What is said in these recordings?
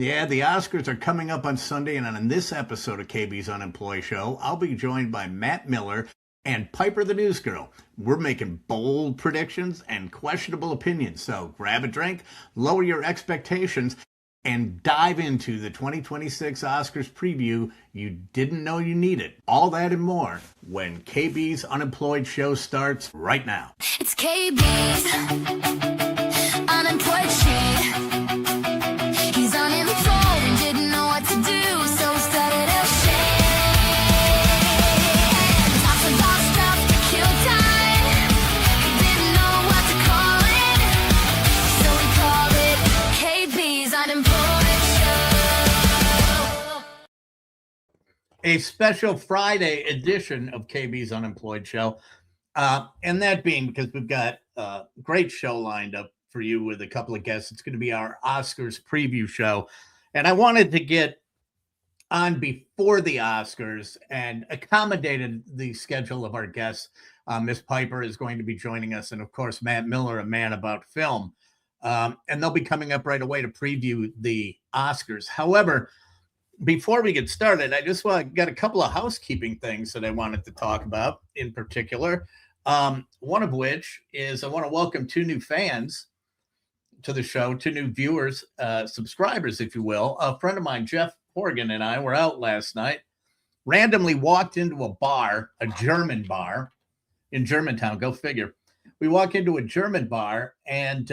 Yeah, the Oscars are coming up on Sunday, and on this episode of KB's Unemployed Show, I'll be joined by Matt Miller and Piper the News Girl. We're making bold predictions and questionable opinions, so grab a drink, lower your expectations, and dive into the 2026 Oscars preview you didn't know you needed. All that and more when KB's Unemployed Show starts right now. It's KB's Unemployed Show. He's unemployed and didn't know what to do, so he started a shit. Talks about stuff to kill time. He didn't know what to call it, so he called it KB's Unemployed Show. A special Friday edition of KB's Unemployed Show. And that being because we've got a great show lined up for you with a couple of guests. It's going to be our Oscars preview show. And I wanted to get on before the Oscars and accommodated the schedule of our guests. Miss Piper is going to be joining us. And of course, Matt Miller, a man about film. And they'll be coming up right away to preview the Oscars. However, before we get started, I just got a couple of housekeeping things that I wanted to talk about in particular. One of which is I want to welcome two new fans to the show, two new viewers, subscribers, if you will. A friend of mine, Jeff Horgan, and I were out last night, randomly walked into a bar, a German bar in Germantown. Go figure. We walk into a German bar and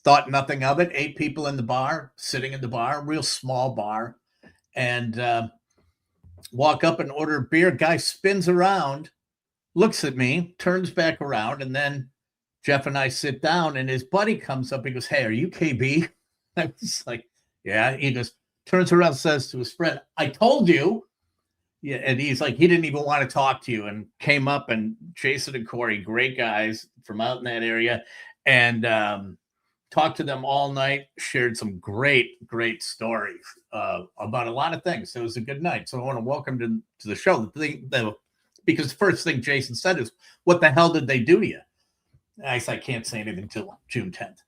thought nothing of it. 8 people in the bar, sitting in the bar, real small bar, and walk up and order a beer. Guy spins around, looks at me, turns back around, and then Jeff and I sit down, and his buddy comes up. He goes, "Hey, are you KB?" I was like, "Yeah." He goes, turns around, says to his friend, "I told you." Yeah, and he's like, he didn't even want to talk to you, and came up, and Jason and Corey, great guys from out in that area, and talked to them all night, shared some great stories about a lot of things. So it was a good night. So I want to welcome to the show. Because the first thing Jason said is, "What the hell did they do to you?" I said, "I can't say anything until June 10th.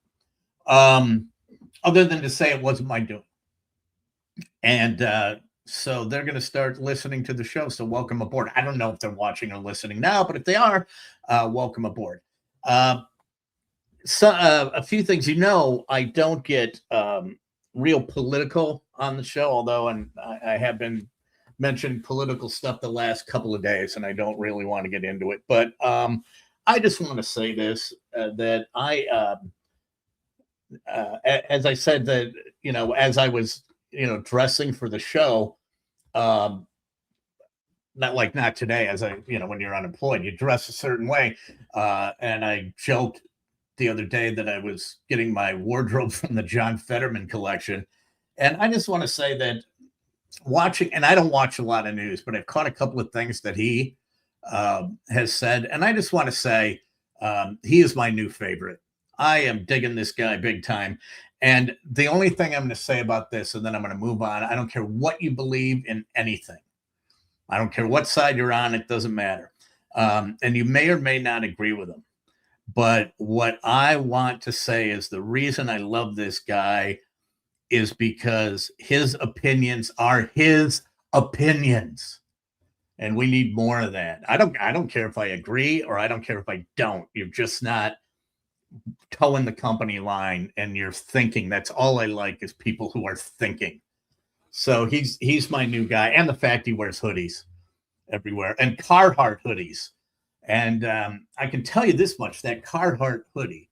Other than to say it wasn't my doing." And so they're going to start listening to the show. So welcome aboard. I don't know if they're watching or listening now, but if they are, welcome aboard. So a few things, I don't get real political on the show, although I have been mentioning political stuff the last couple of days, and I don't really want to get into it. But I just want to say this, that I, as I said, that, as I was, dressing for the show, not today, as when you're unemployed, you dress a certain way. And I joked the other day that I was getting my wardrobe from the John Fetterman collection. And I just want to say that watching, and I don't watch a lot of news, but I've caught a couple of things that he has said. And I just want to say he is my new favorite. I am digging this guy big time. And the only thing I'm going to say about this, and then I'm going to move on, I don't care what you believe in anything. I don't care what side you're on. It doesn't matter. And you may or may not agree with him. But what I want to say is the reason I love this guy is because his opinions are his opinions. And we need more of that. I don't care if I agree or I don't care if I don't. You're just not towing the company line and you're thinking. That's all I like is people who are thinking. So he's my new guy. And the fact he wears hoodies everywhere and Carhartt hoodies. And I can tell you this much, that Carhartt hoodie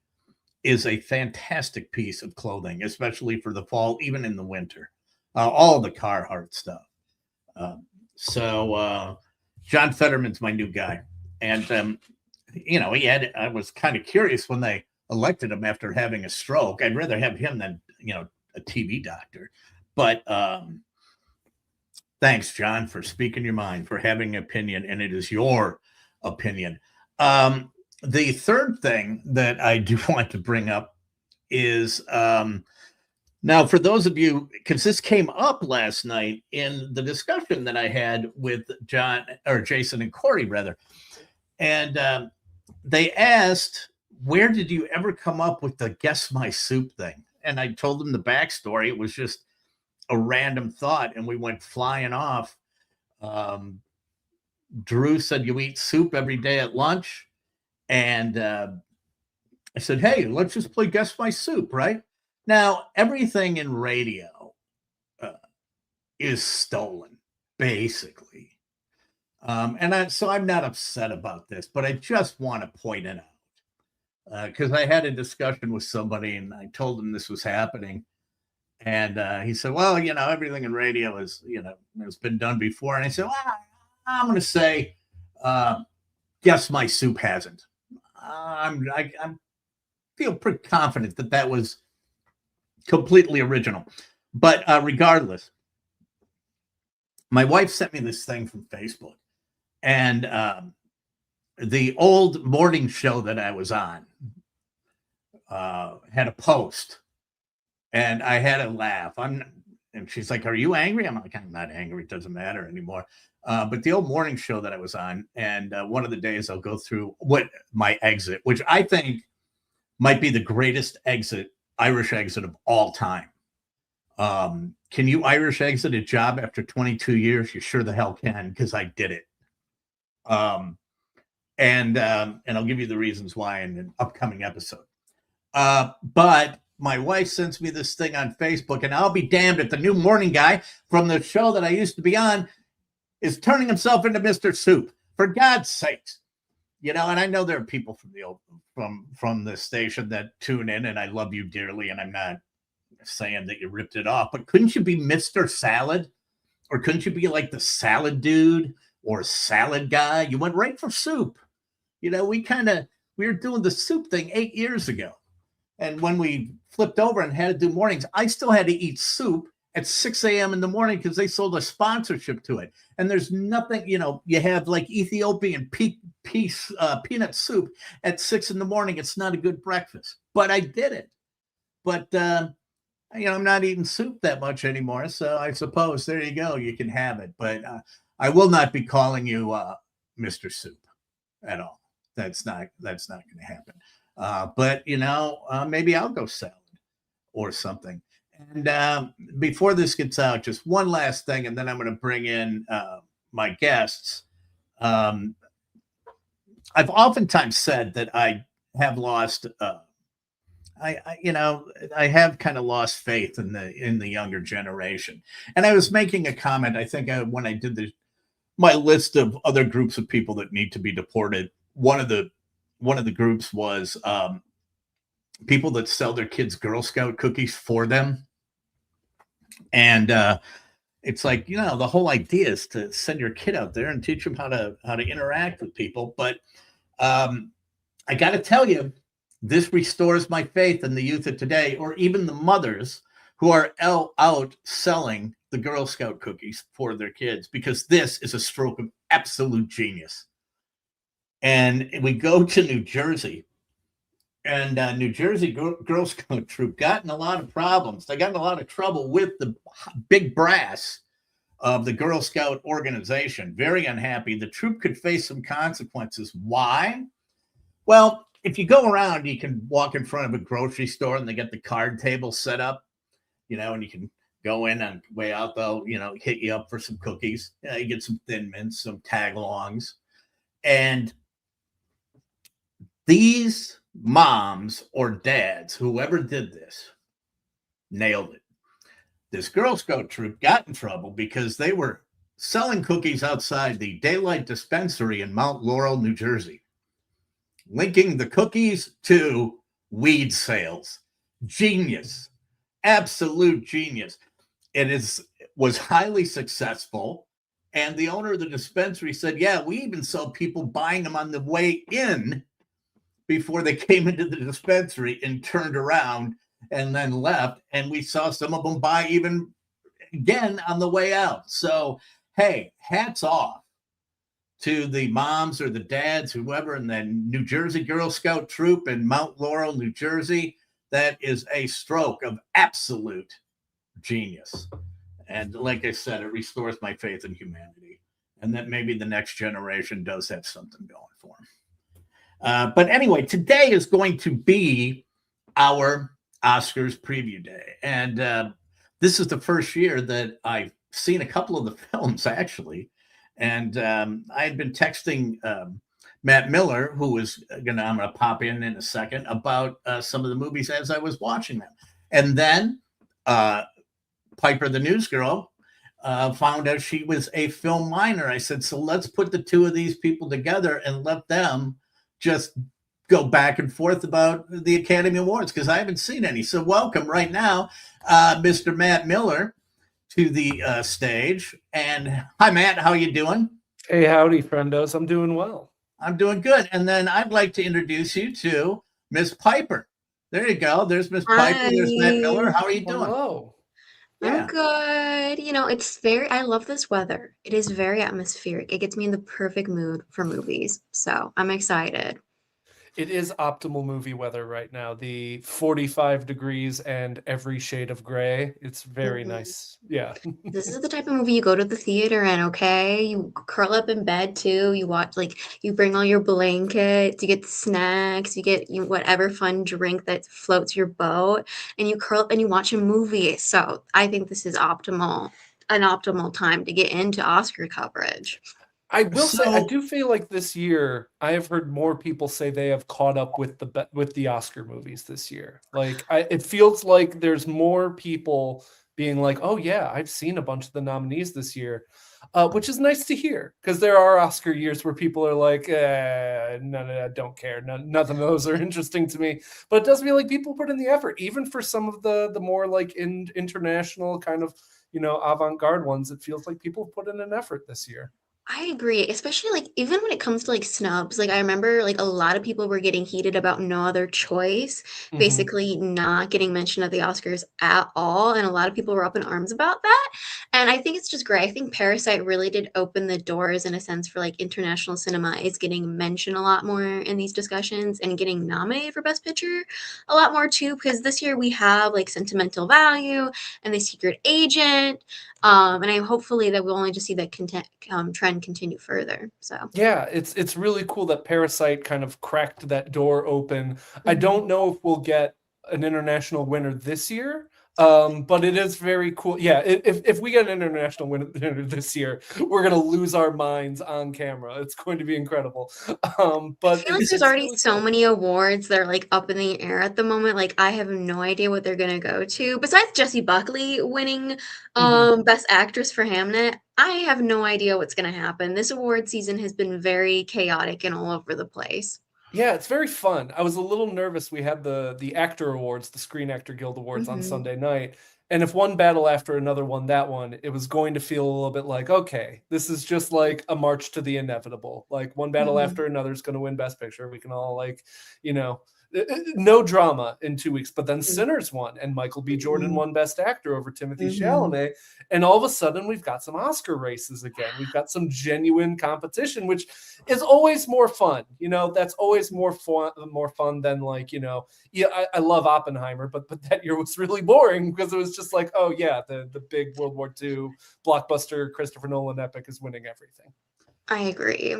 is a fantastic piece of clothing, especially for the fall, even in the winter. All the Carhartt stuff. So John Fetterman's my new guy. And, I was kind of curious when they elected him after having a stroke. I'd rather have him than, a TV doctor. But thanks, John, for speaking your mind, for having an opinion, and it is your opinion. The third thing that I do want to bring up is now for those of you, because this came up last night in the discussion that I had with Jason and Corey rather, and they asked, where did you ever come up with the guess my soup thing? and I told him the backstory. It was just a random thought, and we went flying off. Um, Drew said, "You eat soup every day at lunch," and I said, "Hey, let's just play Guess My Soup." Right now, everything in radio uh, is stolen, basically. So I'm not upset about this, but I just want to point it out because I had a discussion with somebody and I told him this was happening. And he said, "Well, everything in radio is, has been done before." And I said, "Well, I'm going to say, Guess My Soup hasn't." I feel pretty confident that that was completely original. But regardless, my wife sent me this thing from Facebook. And the old morning show that I was on had a post, and I had a laugh. And she's like, "Are you angry?" I'm like, "I'm not angry. It doesn't matter anymore." But the old morning show that I was on, and one of the days I'll go through what my exit, which I think might be the greatest Irish exit of all time. Can you Irish exit a job after 22 years? You sure the hell can, because I did it. And I'll give you the reasons why in an upcoming episode. But my wife sends me this thing on Facebook, and I'll be damned if the new morning guy from the show that I used to be on is turning himself into Mr. Soup. For God's sakes. And I know there are people from the from the station that tune in, and I love you dearly, and I'm not saying that you ripped it off, but couldn't you be Mr. Salad? Or couldn't you be like the salad dude or salad guy? You went right for soup. We were doing the soup thing 8 years ago. And when we flipped over and had to do mornings, I still had to eat soup at 6 a.m. in the morning because they sold a sponsorship to it. And there's nothing, you have like Ethiopian peanut soup at 6 in the morning. It's not a good breakfast, but I did it. But, I'm not eating soup that much anymore. So I suppose there you go. You can have it. But I will not be calling you Mr. Soup at all. That's not going to happen. But maybe I'll go salad or something. And before this gets out, just one last thing, and then I'm going to bring in my guests. I've oftentimes said that I have lost. I have kind of lost faith in the younger generation. And I was making a comment. I think when I did my list of other groups of people that need to be deported, one of the groups was people that sell their kids Girl Scout cookies for them. And it's like, the whole idea is to send your kid out there and teach them how to interact with people. But I got to tell you, this restores my faith in the youth of today, or even the mothers who are out selling the Girl Scout cookies for their kids, because this is a stroke of absolute genius. And we go to New Jersey, and New Jersey Girl Scout troop got in a lot of problems. They got in a lot of trouble with the big brass of the Girl Scout organization. Very unhappy. The troop could face some consequences. Why? Well, if you go around, you can walk in front of a grocery store and they get the card table set up, and you can go in and way out, they'll, hit you up for some cookies. You get some Thin Mints, some tag-alongs. And these moms or dads, whoever did this, nailed it. This Girl Scout troop got in trouble because they were selling cookies outside the Daylight Dispensary in Mount Laurel, New Jersey, linking the cookies to weed sales. Genius. Absolute genius. It was highly successful. And the owner of the dispensary said, "Yeah, we even saw people buying them on the way in before they came into the dispensary and turned around and then left. And we saw some of them buy even again on the way out." So, hey, hats off to the moms or the dads, whoever, in the New Jersey Girl Scout troop in Mount Laurel, New Jersey. That is a stroke of absolute genius. And like I said, it restores my faith in humanity, and that maybe the next generation does have something going for them. But anyway, today is going to be our Oscars preview day. And this is the first year that I've seen a couple of the films, actually. And I had been texting Matt Miller, who was I'm going to pop in a second, about some of the movies as I was watching them. And then Piper, the news girl, found out she was a film minor. I said, so let's put the two of these people together and let them just go back and forth about the Academy Awards, because I haven't seen any. So welcome right now, Mr. Matt Miller, to the stage. And hi, Matt. How you doing? Hey, howdy, friendos. I'm doing well. I'm doing good. And then I'd like to introduce you to Miss Piper. There you go. There's Miss Piper. There's Matt Miller. How are you doing? Hello. I'm good. I love this weather. It is very atmospheric. It gets me in the perfect mood for movies. So I'm excited. It is optimal movie weather right now. The 45 degrees and every shade of gray. It's very nice. Yeah. This is the type of movie you go to the theater in, okay? You curl up in bed too. You watch, you bring all your blankets, you get snacks, you get whatever fun drink that floats your boat, and you curl up and you watch a movie. So I think this is an optimal time to get into Oscar coverage. I will say, I do feel like this year I have heard more people say they have caught up with the Oscar movies this year. It feels like there's more people being like, "Oh yeah, I've seen a bunch of the nominees this year," which is nice to hear, because there are Oscar years where people are like, "No, I don't care. None of those are interesting to me." But it does feel like people put in the effort, even for some of the more international kind of avant-garde ones. It feels like people put in an effort this year. I agree, especially even when it comes to snubs. I remember a lot of people were getting heated about No Other Choice, basically not getting mentioned at the Oscars at all, and a lot of people were up in arms about that. And I think it's just great. I think Parasite really did open the doors in a sense for international cinema is getting mentioned a lot more in these discussions and getting nominated for Best Picture a lot more too, because this year we have Sentimental Value and The Secret Agent. And I hopefully that we'll only just see that trend continue further. So yeah, it's really cool that Parasite kind of cracked that door open. I don't know if we'll get an international winner this year, but it is very cool. Yeah, if we get an international winner this year, we're gonna lose our minds on camera. It's going to be incredible. But I feel there's already really so many awards that are up in the air at the moment. I have no idea what they're gonna go to. Besides Jessie Buckley winning Best Actress for Hamnet, I have no idea what's gonna happen. This award season has been very chaotic and all over the place. Yeah, it's very fun. I was a little nervous. We had the Actor Awards, the Screen Actor Guild Awards on Sunday night. And if one battle after another won that one, it was going to feel a little bit like, okay, this is just like a march to the inevitable. One battle after another is going to win Best Picture. We can all no drama in 2 weeks. But then Sinners won, and Michael B. Jordan won Best Actor over Timothée Chalamet. And all of a sudden, we've got some Oscar races again. We've got some genuine competition, which is always more fun. That's always more fun than I love Oppenheimer, but that year was really boring because it was just oh yeah, the big World War II blockbuster Christopher Nolan epic is winning everything. I agree.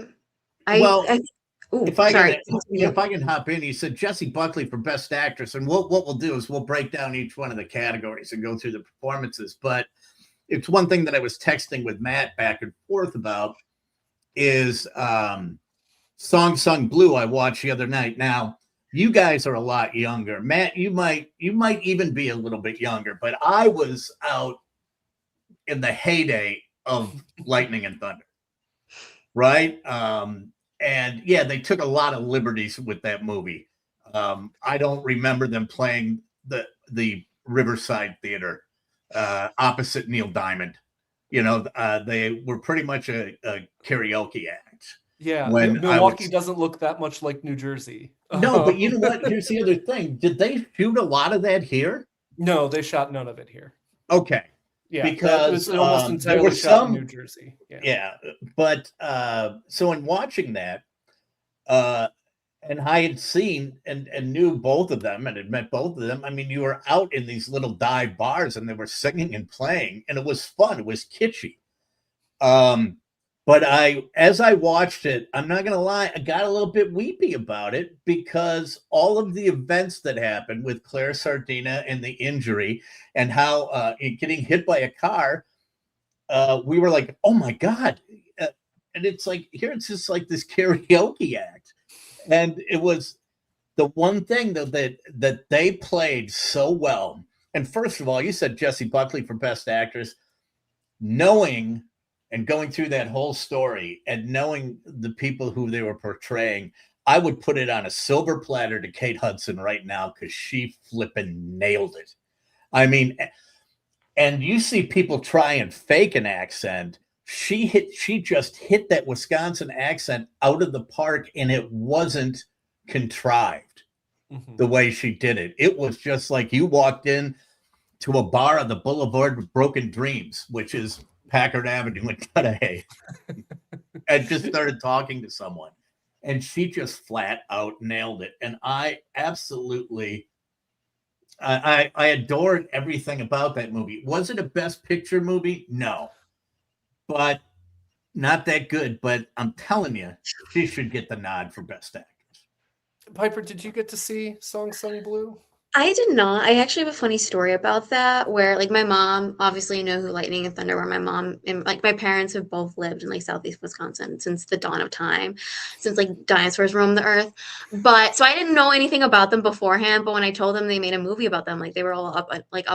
If I can hop in, you said Jessie Buckley for Best Actress, and what we'll do is we'll break down each one of the categories and go through the performances. But it's one thing that I was texting with Matt back and forth about is Song Sung Blue I watched the other night. Now, you guys are a lot younger. Matt, you might even be a little bit younger, but I was out in the heyday of Lightning and Thunder, right? And yeah, they took a lot of liberties with that movie. I don't remember them playing the Riverside Theater opposite Neil Diamond. They were pretty much a karaoke act. Yeah, Milwaukee doesn't look that much like New Jersey. No, but you know what? Here's the other thing. Did they shoot a lot of that here? No, they shot none of it here. Okay. Yeah, because it was almost entirely shot in New Jersey. Yeah, but so in watching that, and I had seen and knew both of them and had met both of them. I mean, you were out in these little dive bars and they were singing and playing, and it was fun. It was kitschy. But as I watched it, I'm not going to lie, I got a little bit weepy about it because all of the events that happened with Claire Sardina and the injury and how getting hit by a car, we were like, oh my God. And it's like, here it's just like this karaoke act. And it was the one thing that they played so well. And first of all, you said Jessie Buckley for Best Actress. Knowing and going through that whole story and knowing the people who they were portraying, I would put it on a silver platter to Kate Hudson right now because she flipping nailed it. I mean, and you see people try and fake an accent. She just hit that Wisconsin accent out of the park, and it wasn't contrived the way she did it. It was just like you walked in to a bar on the Boulevard of Broken Dreams, which is Packard Avenue in Cudahy, and just started talking to someone. And she just flat out nailed it. And I absolutely, I adored everything about that movie. Was it a Best Picture movie? No. But not that good. But I'm telling you, she should get the nod for Best Actress. Piper, did you get to see Song Sung Blue? I did not. I actually have a funny story about that where like my mom, obviously you know who Lightning and Thunder were. My mom and like my parents have both lived in like Southeast Wisconsin since the dawn of time, since like dinosaurs roamed the earth. But so I didn't know anything about them beforehand, but when I told them they made a movie about them, like they were all up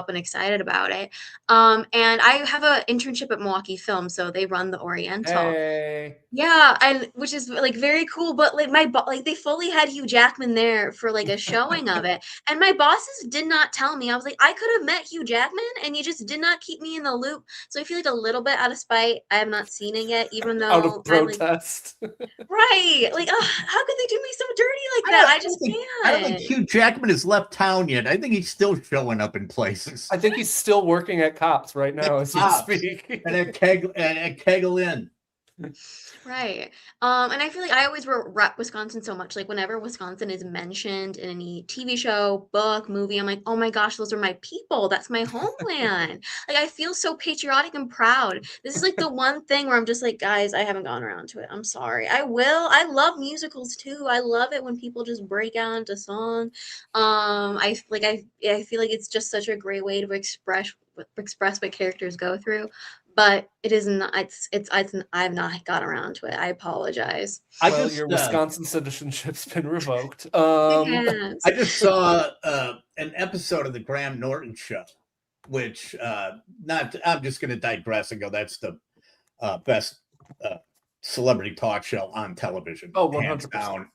and excited about it. And I have an internship at Milwaukee Film, so they run the Oriental. Hey. Yeah, and which is like very cool, but like like they fully had Hugh Jackman there for like a showing of it. And my bosses did not tell me. I was like, I could have met Hugh Jackman and you just did not keep me in the loop. So I feel like a little bit out of spite. I have not seen it yet, even though Out of protest. right. Like, how could they do me so dirty like that? I just can't. I don't think Hugh Jackman has left town yet. I think he's still showing up in places. I think he's still working at Cops right now as we speak. And at Kegel Inn. Right. And I feel like I always rep Wisconsin so much. Like whenever Wisconsin is mentioned in any TV show, book, movie, I'm like, oh my gosh, those are my people. That's my homeland. Like I feel so patriotic and proud. This is like the one thing where I'm just like, guys, I haven't gone around to it. I'm sorry. I will. I love musicals too. I love it when people just break out into song. I feel like it's just such a great way to express what characters go through. But it is not. I've not got around to it. I apologize. Your Wisconsin citizenship's been revoked. I just saw an episode of the Graham Norton Show, which I'm just going to digress and go. That's the best celebrity talk show on television. Oh, 100%.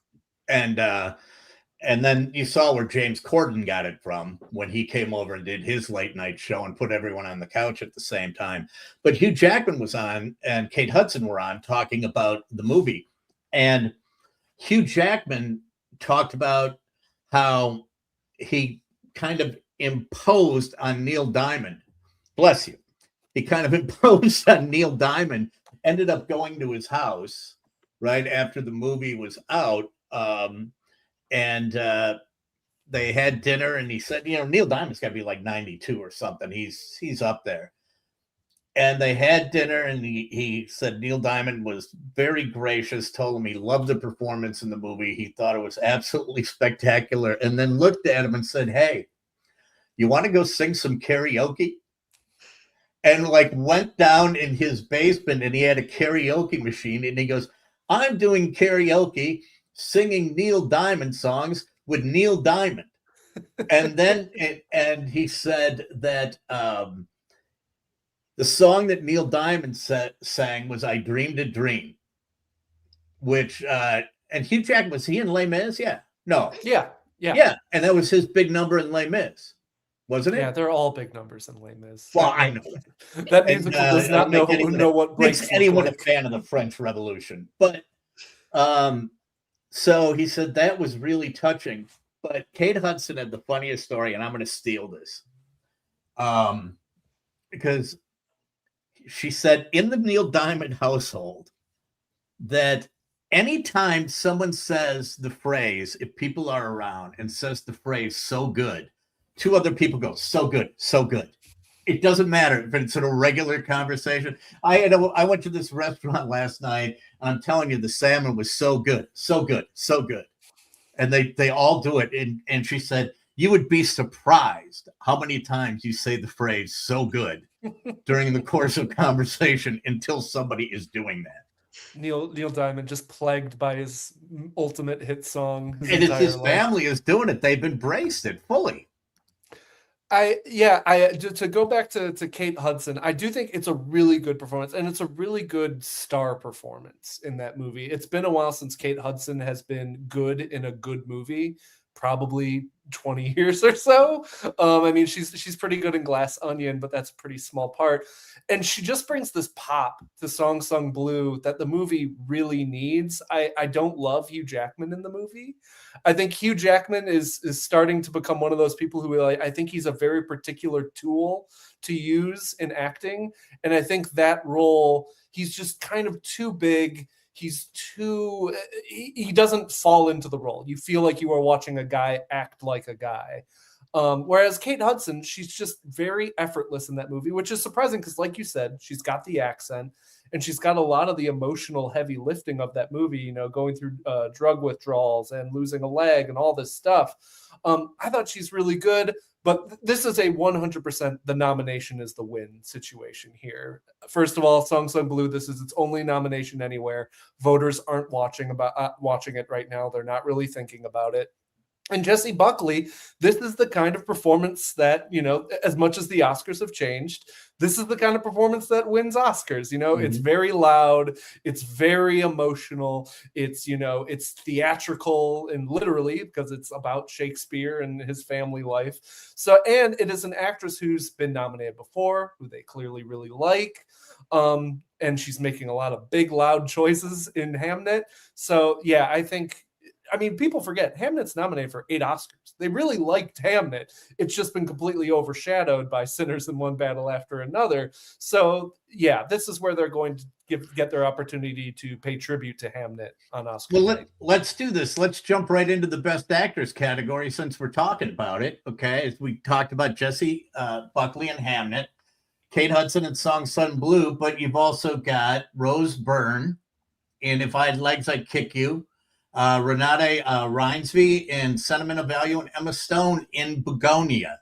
And then you saw where James Corden got it from when he came over and did his late night show and put everyone on the couch at the same time. But Hugh Jackman was on and Kate Hudson were on talking about the movie. And Hugh Jackman talked about how he kind of imposed on Neil Diamond. Bless you. He kind of imposed on Neil Diamond, ended up going to his house right after the movie was out. And they had dinner, and he said, Neil Diamond's got to be like 92 or something. He's up there. And they had dinner, and he said Neil Diamond was very gracious, told him he loved the performance in the movie. He thought it was absolutely spectacular, and then looked at him and said, hey, you want to go sing some karaoke? And like went down in his basement, and he had a karaoke machine, and he goes, I'm doing karaoke, singing Neil Diamond songs with Neil Diamond. And then and he said that the song that Neil Diamond sang was I Dreamed a Dream, which and Hugh Jackman, was he in Les Mis? Yeah. No. Yeah. And that was his big number in Les Mis, wasn't it? Yeah, they're all big numbers in Les Mis. Well, I know that musical does not know what breaks makes anyone a fan of the French Revolution. But so he said that was really touching. But Kate Hudson had the funniest story, and I'm going to steal this. Because she said in the Neil Diamond household that anytime someone says the phrase, if people are around and says the phrase so good, two other people go, so good, so good. it doesn't matter if it's in a regular conversation. I went to this restaurant last night, and I'm telling you, the salmon was so good, so good, so good. And they all do it. And she said, you would be surprised how many times you say the phrase "so good" during the course of conversation until somebody is doing that. Neil Diamond just plagued by his ultimate hit song. And it's his family is doing it. They've embraced it fully. To go back to Kate Hudson, I do think it's a really good performance, and it's a really good star performance in that movie. It's been a while since Kate Hudson has been good in a good movie, probably 20 years or so. I mean, she's pretty good in Glass Onion, but that's a pretty small part. And she just brings this pop to Song Sung Blue that the movie really needs. I don't love Hugh Jackman in the movie. I think Hugh Jackman is starting to become one of those people who I think he's a very particular tool to use in acting. And I think that role, he's just kind of too big. He doesn't fall into the role. You feel like you are watching a guy act like a guy. Whereas Kate Hudson, she's just very effortless in that movie, which is surprising because, like you said, she's got the accent and she's got a lot of the emotional heavy lifting of that movie, you know, going through drug withdrawals and losing a leg and all this stuff. I thought she's really good, but this is a 100% the nomination is the win situation here. First of all, Song Sung Blue, this is its only nomination anywhere. Voters aren't watching it right now. They're not really thinking about it. And Jessie Buckley, this is the kind of performance that, you know, as much as the Oscars have changed, this is the kind of performance that wins Oscars. You know, It's very loud. It's very emotional. It's, you know, it's theatrical and literally because it's about Shakespeare and his family life. So, and it is an actress who's been nominated before, who they clearly really like. And she's making a lot of big, loud choices in Hamnet. So, yeah, I mean, people forget Hamnet's nominated for 8 Oscars. They really liked Hamnet. It's just been completely overshadowed by Sinners in One Battle After Another. So, yeah, this is where they're going to get their opportunity to pay tribute to Hamnet on Oscar. Well, let's do this. Let's jump right into the Best Actress category since we're talking about it. Okay, as we talked about Jessie Buckley and Hamnet, Kate Hudson and Song Sung Blue, but you've also got Rose Byrne in If I Had Legs, I'd Kick You. Renate Reinsve in Sentimental Value, and Emma Stone in Begonia.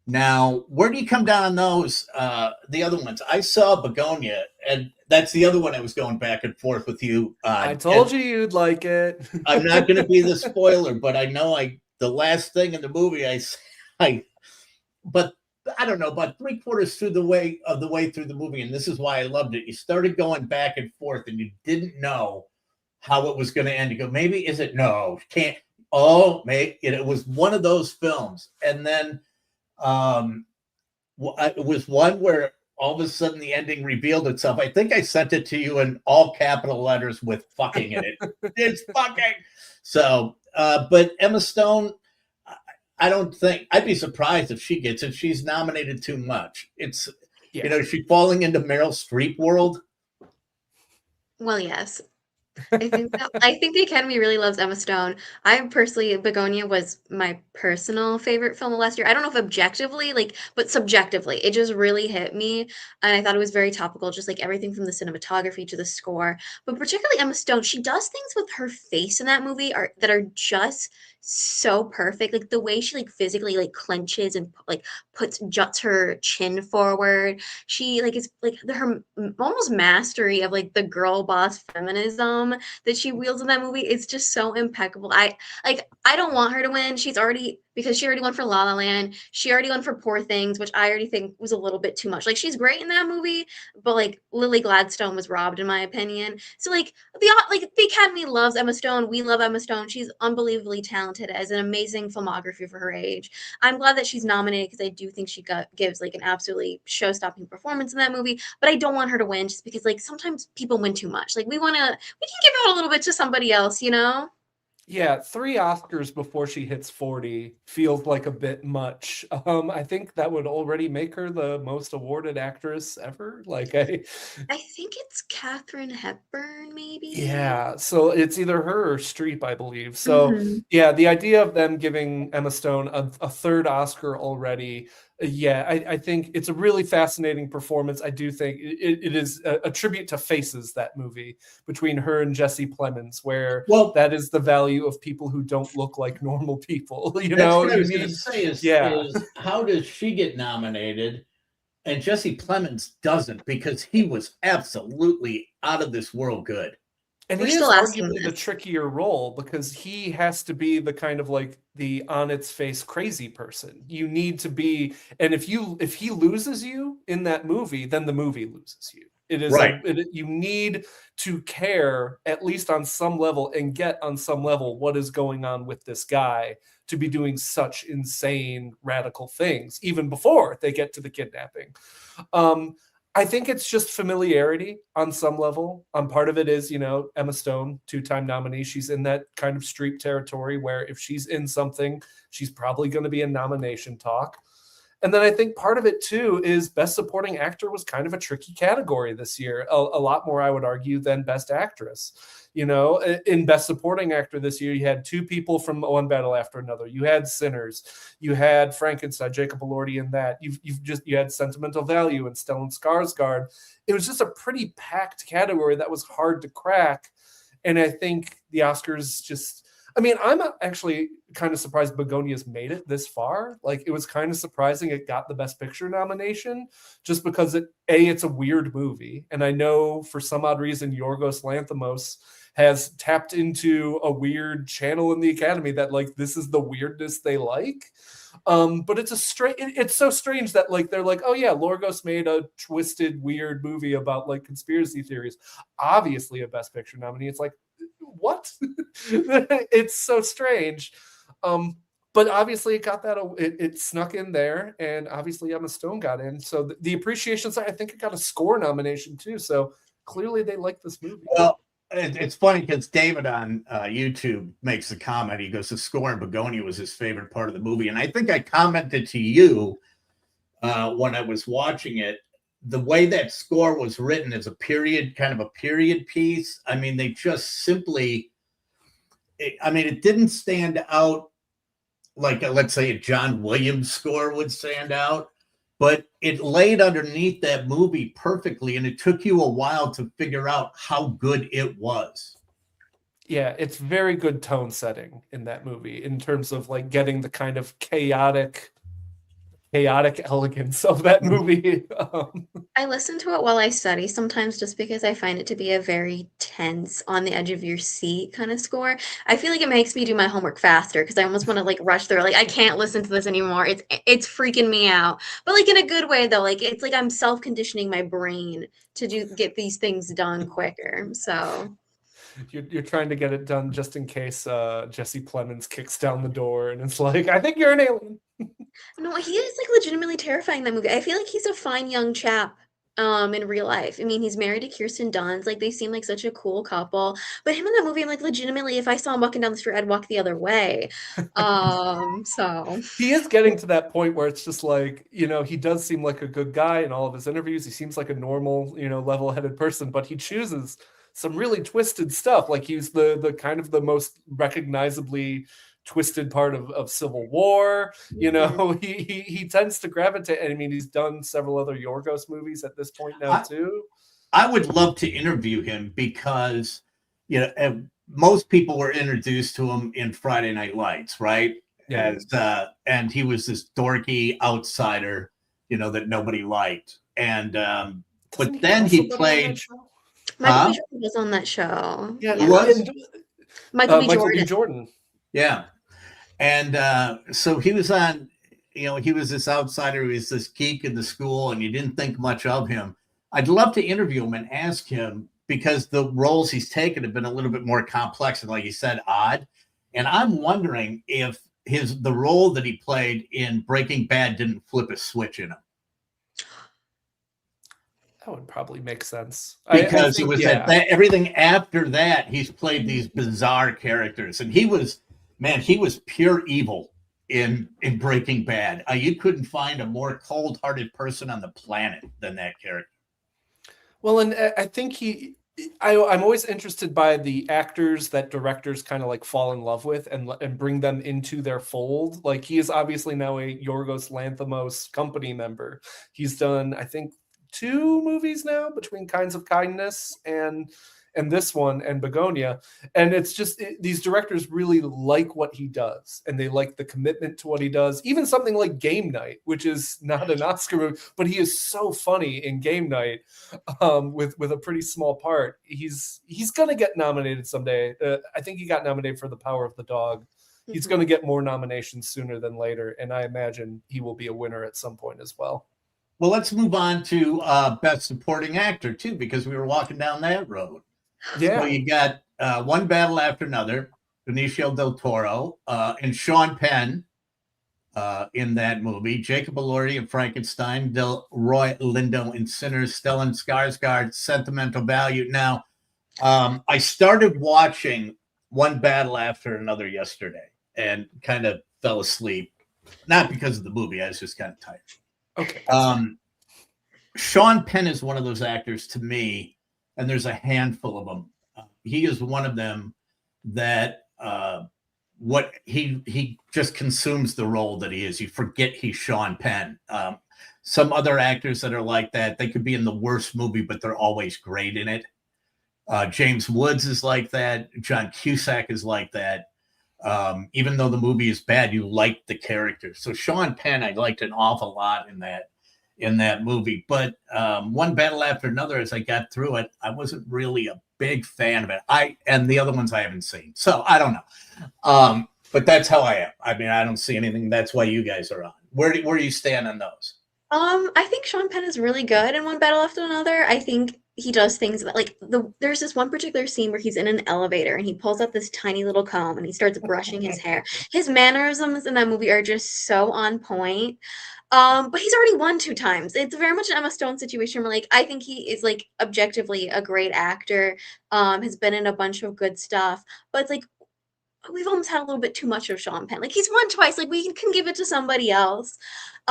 Now, where do you come down on those? The other ones, I saw Begonia, and that's the other one I was going back and forth with you. I told you you'd like it. I'm not going to be the spoiler, but I know the last thing in the movie but I don't know, about 3/4 through the way through the movie, and this is why I loved it. You started going back and forth, and you didn't know how it was going to end. You go, maybe is it? No, can't. Oh, maybe it was one of those films. And then it was one where all of a sudden the ending revealed itself. I think I sent it to you in all capital letters with "fucking" in it. It's fucking. So, but Emma Stone, I don't think I'd be surprised if she gets it. She's nominated too much. It's you know, she's falling into Meryl Streep world. Well, yes. I think the Academy really loves Emma Stone. I personally, Begonia was my personal favorite film of last year. I don't know if objectively, but subjectively, it just really hit me. And I thought it was very topical, just like everything from the cinematography to the score. But particularly Emma Stone, she does things with her face in that movie that are just so perfect. Like the way she physically clenches and juts her chin forward. She is her almost mastery of the girl boss feminism that she wields in that movie is just so impeccable. I don't want her to win. Because she already won for La La Land. She already won for Poor Things, which I already think was a little bit too much. She's great in that movie, but Lily Gladstone was robbed in my opinion. So the Academy loves Emma Stone. We love Emma Stone. She's unbelievably talented, as an amazing filmography for her age. I'm glad that she's nominated because I do think she gives an absolutely show-stopping performance in that movie. But I don't want her to win just because sometimes people win too much. We can give out a little bit to somebody else, you know? Yeah, 3 Oscars before she hits 40 feels like a bit much. I think that would already make her the most awarded actress ever. I think it's Katharine Hepburn, maybe. Yeah, so it's either her or Streep, I believe. So yeah, the idea of them giving Emma Stone a 3rd Oscar already, Yeah, I think it's a really fascinating performance. I do think it is a tribute to Faces, that movie, between her and Jesse Plemons, where Well, that is the value of people who don't look like normal people. You that's know, what I you was going to need, say yeah. is how does she get nominated? And Jesse Plemons doesn't, because he was absolutely out of this world good. And We're he is still asking arguably the this. trickier role because he has to be the kind of like the on its face crazy person. You need to be, and if he loses you in that movie, then the movie loses you. It is Right. you need to care at least on some level and get on some level what is going on with this guy to be doing such insane radical things even before they get to the kidnapping. I think it's just familiarity on some level. Part of it is, Emma Stone, 2-time nominee. She's in that kind of street territory where if she's in something, she's probably going to be in nomination talk. And then I think part of it too is Best Supporting Actor was kind of a tricky category this year, a lot more, I would argue, than Best Actress. In Best Supporting Actor this year, you had two people from One Battle After Another. You had Sinners, you had Frankenstein, Jacob Elordi in that. You had Sentimental Value and Stellan Skarsgård. It was just a pretty packed category that was hard to crack. And I think the Oscars just, I'm actually kind of surprised Begonia's made it this far. Like, it was kind of surprising it got the Best Picture nomination just because it's a weird movie. And I know for some odd reason, Yorgos Lanthimos has tapped into a weird channel in the Academy that like, this is the weirdness they like. But it's so strange that like, they're like, oh yeah, Lorgos made a twisted, weird movie about like conspiracy theories. Obviously a Best Picture nominee. It's like, what? It's so strange. But obviously it got that, it snuck in there, and obviously Emma Stone got in. So the appreciation side, I think it got a score nomination too. So clearly they like this movie. Well, it's funny because David on YouTube makes a comment. He goes, the score in Begonia was his favorite part of the movie. And I think I commented to you when I was watching it, the way that score was written as kind of a period piece. They just simply, it didn't stand out like, let's say, a John Williams score would stand out, but it laid underneath that movie perfectly, and it took you a while to figure out how good it was. Yeah, it's very good tone setting in that movie in terms of like getting the kind of chaotic elegance of that movie. I listen to it while I study sometimes just because I find it to be a very tense, on the edge of your seat kind of score. I feel like it makes me do my homework faster because I almost want to like rush through. Like, I can't listen to this anymore. It's freaking me out. But like in a good way though. Like, it's like I'm self-conditioning my brain to get these things done quicker. So You're trying to get it done just in case Jesse Plemons kicks down the door and it's like, I think you're an alien. no, he is like legitimately terrifying in that movie. I feel like he's a fine young chap in real life. He's married to Kirsten Dunst. Like, they seem like such a cool couple. But him in that movie, I'm like, legitimately, if I saw him walking down the street, I'd walk the other way. So He is getting to that point where it's just like, he does seem like a good guy in all of his interviews. He seems like a normal, level-headed person, but he chooses some really twisted stuff. Like, he's the kind of the most recognizably twisted part of Civil War. He tends to gravitate. He's done several other Yorgos movies at this point now too. I would love to interview him because most people were introduced to him in Friday Night Lights, right? Yeah. And he was this dorky outsider, that nobody liked. And but then he played. Michael B. Jordan was on that show. Yeah, he was. Michael B. Jordan. Yeah. And so he was on, he was this outsider. He was this geek in the school, and you didn't think much of him. I'd love to interview him and ask him, because the roles he's taken have been a little bit more complex and, like you said, odd. And I'm wondering if the role that he played in Breaking Bad didn't flip a switch in him. That would probably make sense. Because it was everything after that, he's played these bizarre characters, and he was pure evil in Breaking Bad. You couldn't find a more cold-hearted person on the planet than that character. Well, and I think I'm always interested by the actors that directors kind of like fall in love with and bring them into their fold. Like he is obviously now a Yorgos Lanthimos company member. He's done, I think, 2 movies now, between Kinds of Kindness and this one and Begonia. And it's just these directors really like what he does, and they like the commitment to what he does. Even something like Game Night, which is not an Oscar movie, but he is so funny in Game Night, with a pretty small part. He's gonna get nominated someday. I think he got nominated for The Power of the Dog. He's Mhm. going to get more nominations sooner than later, and I imagine he will be a winner at some point as well. Well, let's move on to Best Supporting Actor, too, because we were walking down that road. Yeah. So you got One Battle After Another, Benicio del Toro, and Sean Penn in that movie, Jacob Elordi in Frankenstein, Delroy Lindo in Sinners, Stellan Skarsgård, Sentimental Value. Now, I started watching One Battle After Another yesterday and kind of fell asleep. Not because of the movie, I was just kind of tired. Okay. Sean Penn is one of those actors to me, and there's a handful of them. He is one of them that what he just consumes the role that he is. You forget he's Sean Penn. Some other actors that are like that, they could be in the worst movie, but they're always great in it. James Woods is like that. John Cusack is like that. Even though the movie is bad, you like the character. So Sean Penn, I liked an awful lot in that movie. But One Battle After Another, as I got through it, I wasn't really a big fan of it. And the other ones I haven't seen, so I don't know. But that's how I am. I mean, I don't see anything. That's why you guys are on. Where do you stand on those? I think Sean Penn is really good in One Battle After Another. I think he does things that like there's this one particular scene where he's in an elevator and he pulls out this tiny little comb and he starts brushing his hair. His mannerisms in that movie are just so on point. But he's already won 2 times. It's very much an Emma Stone situation where like I think he is like objectively a great actor, has been in a bunch of good stuff, but it's like we've almost had a little bit too much of Sean Penn. Like he's won twice. Like we can give it to somebody else.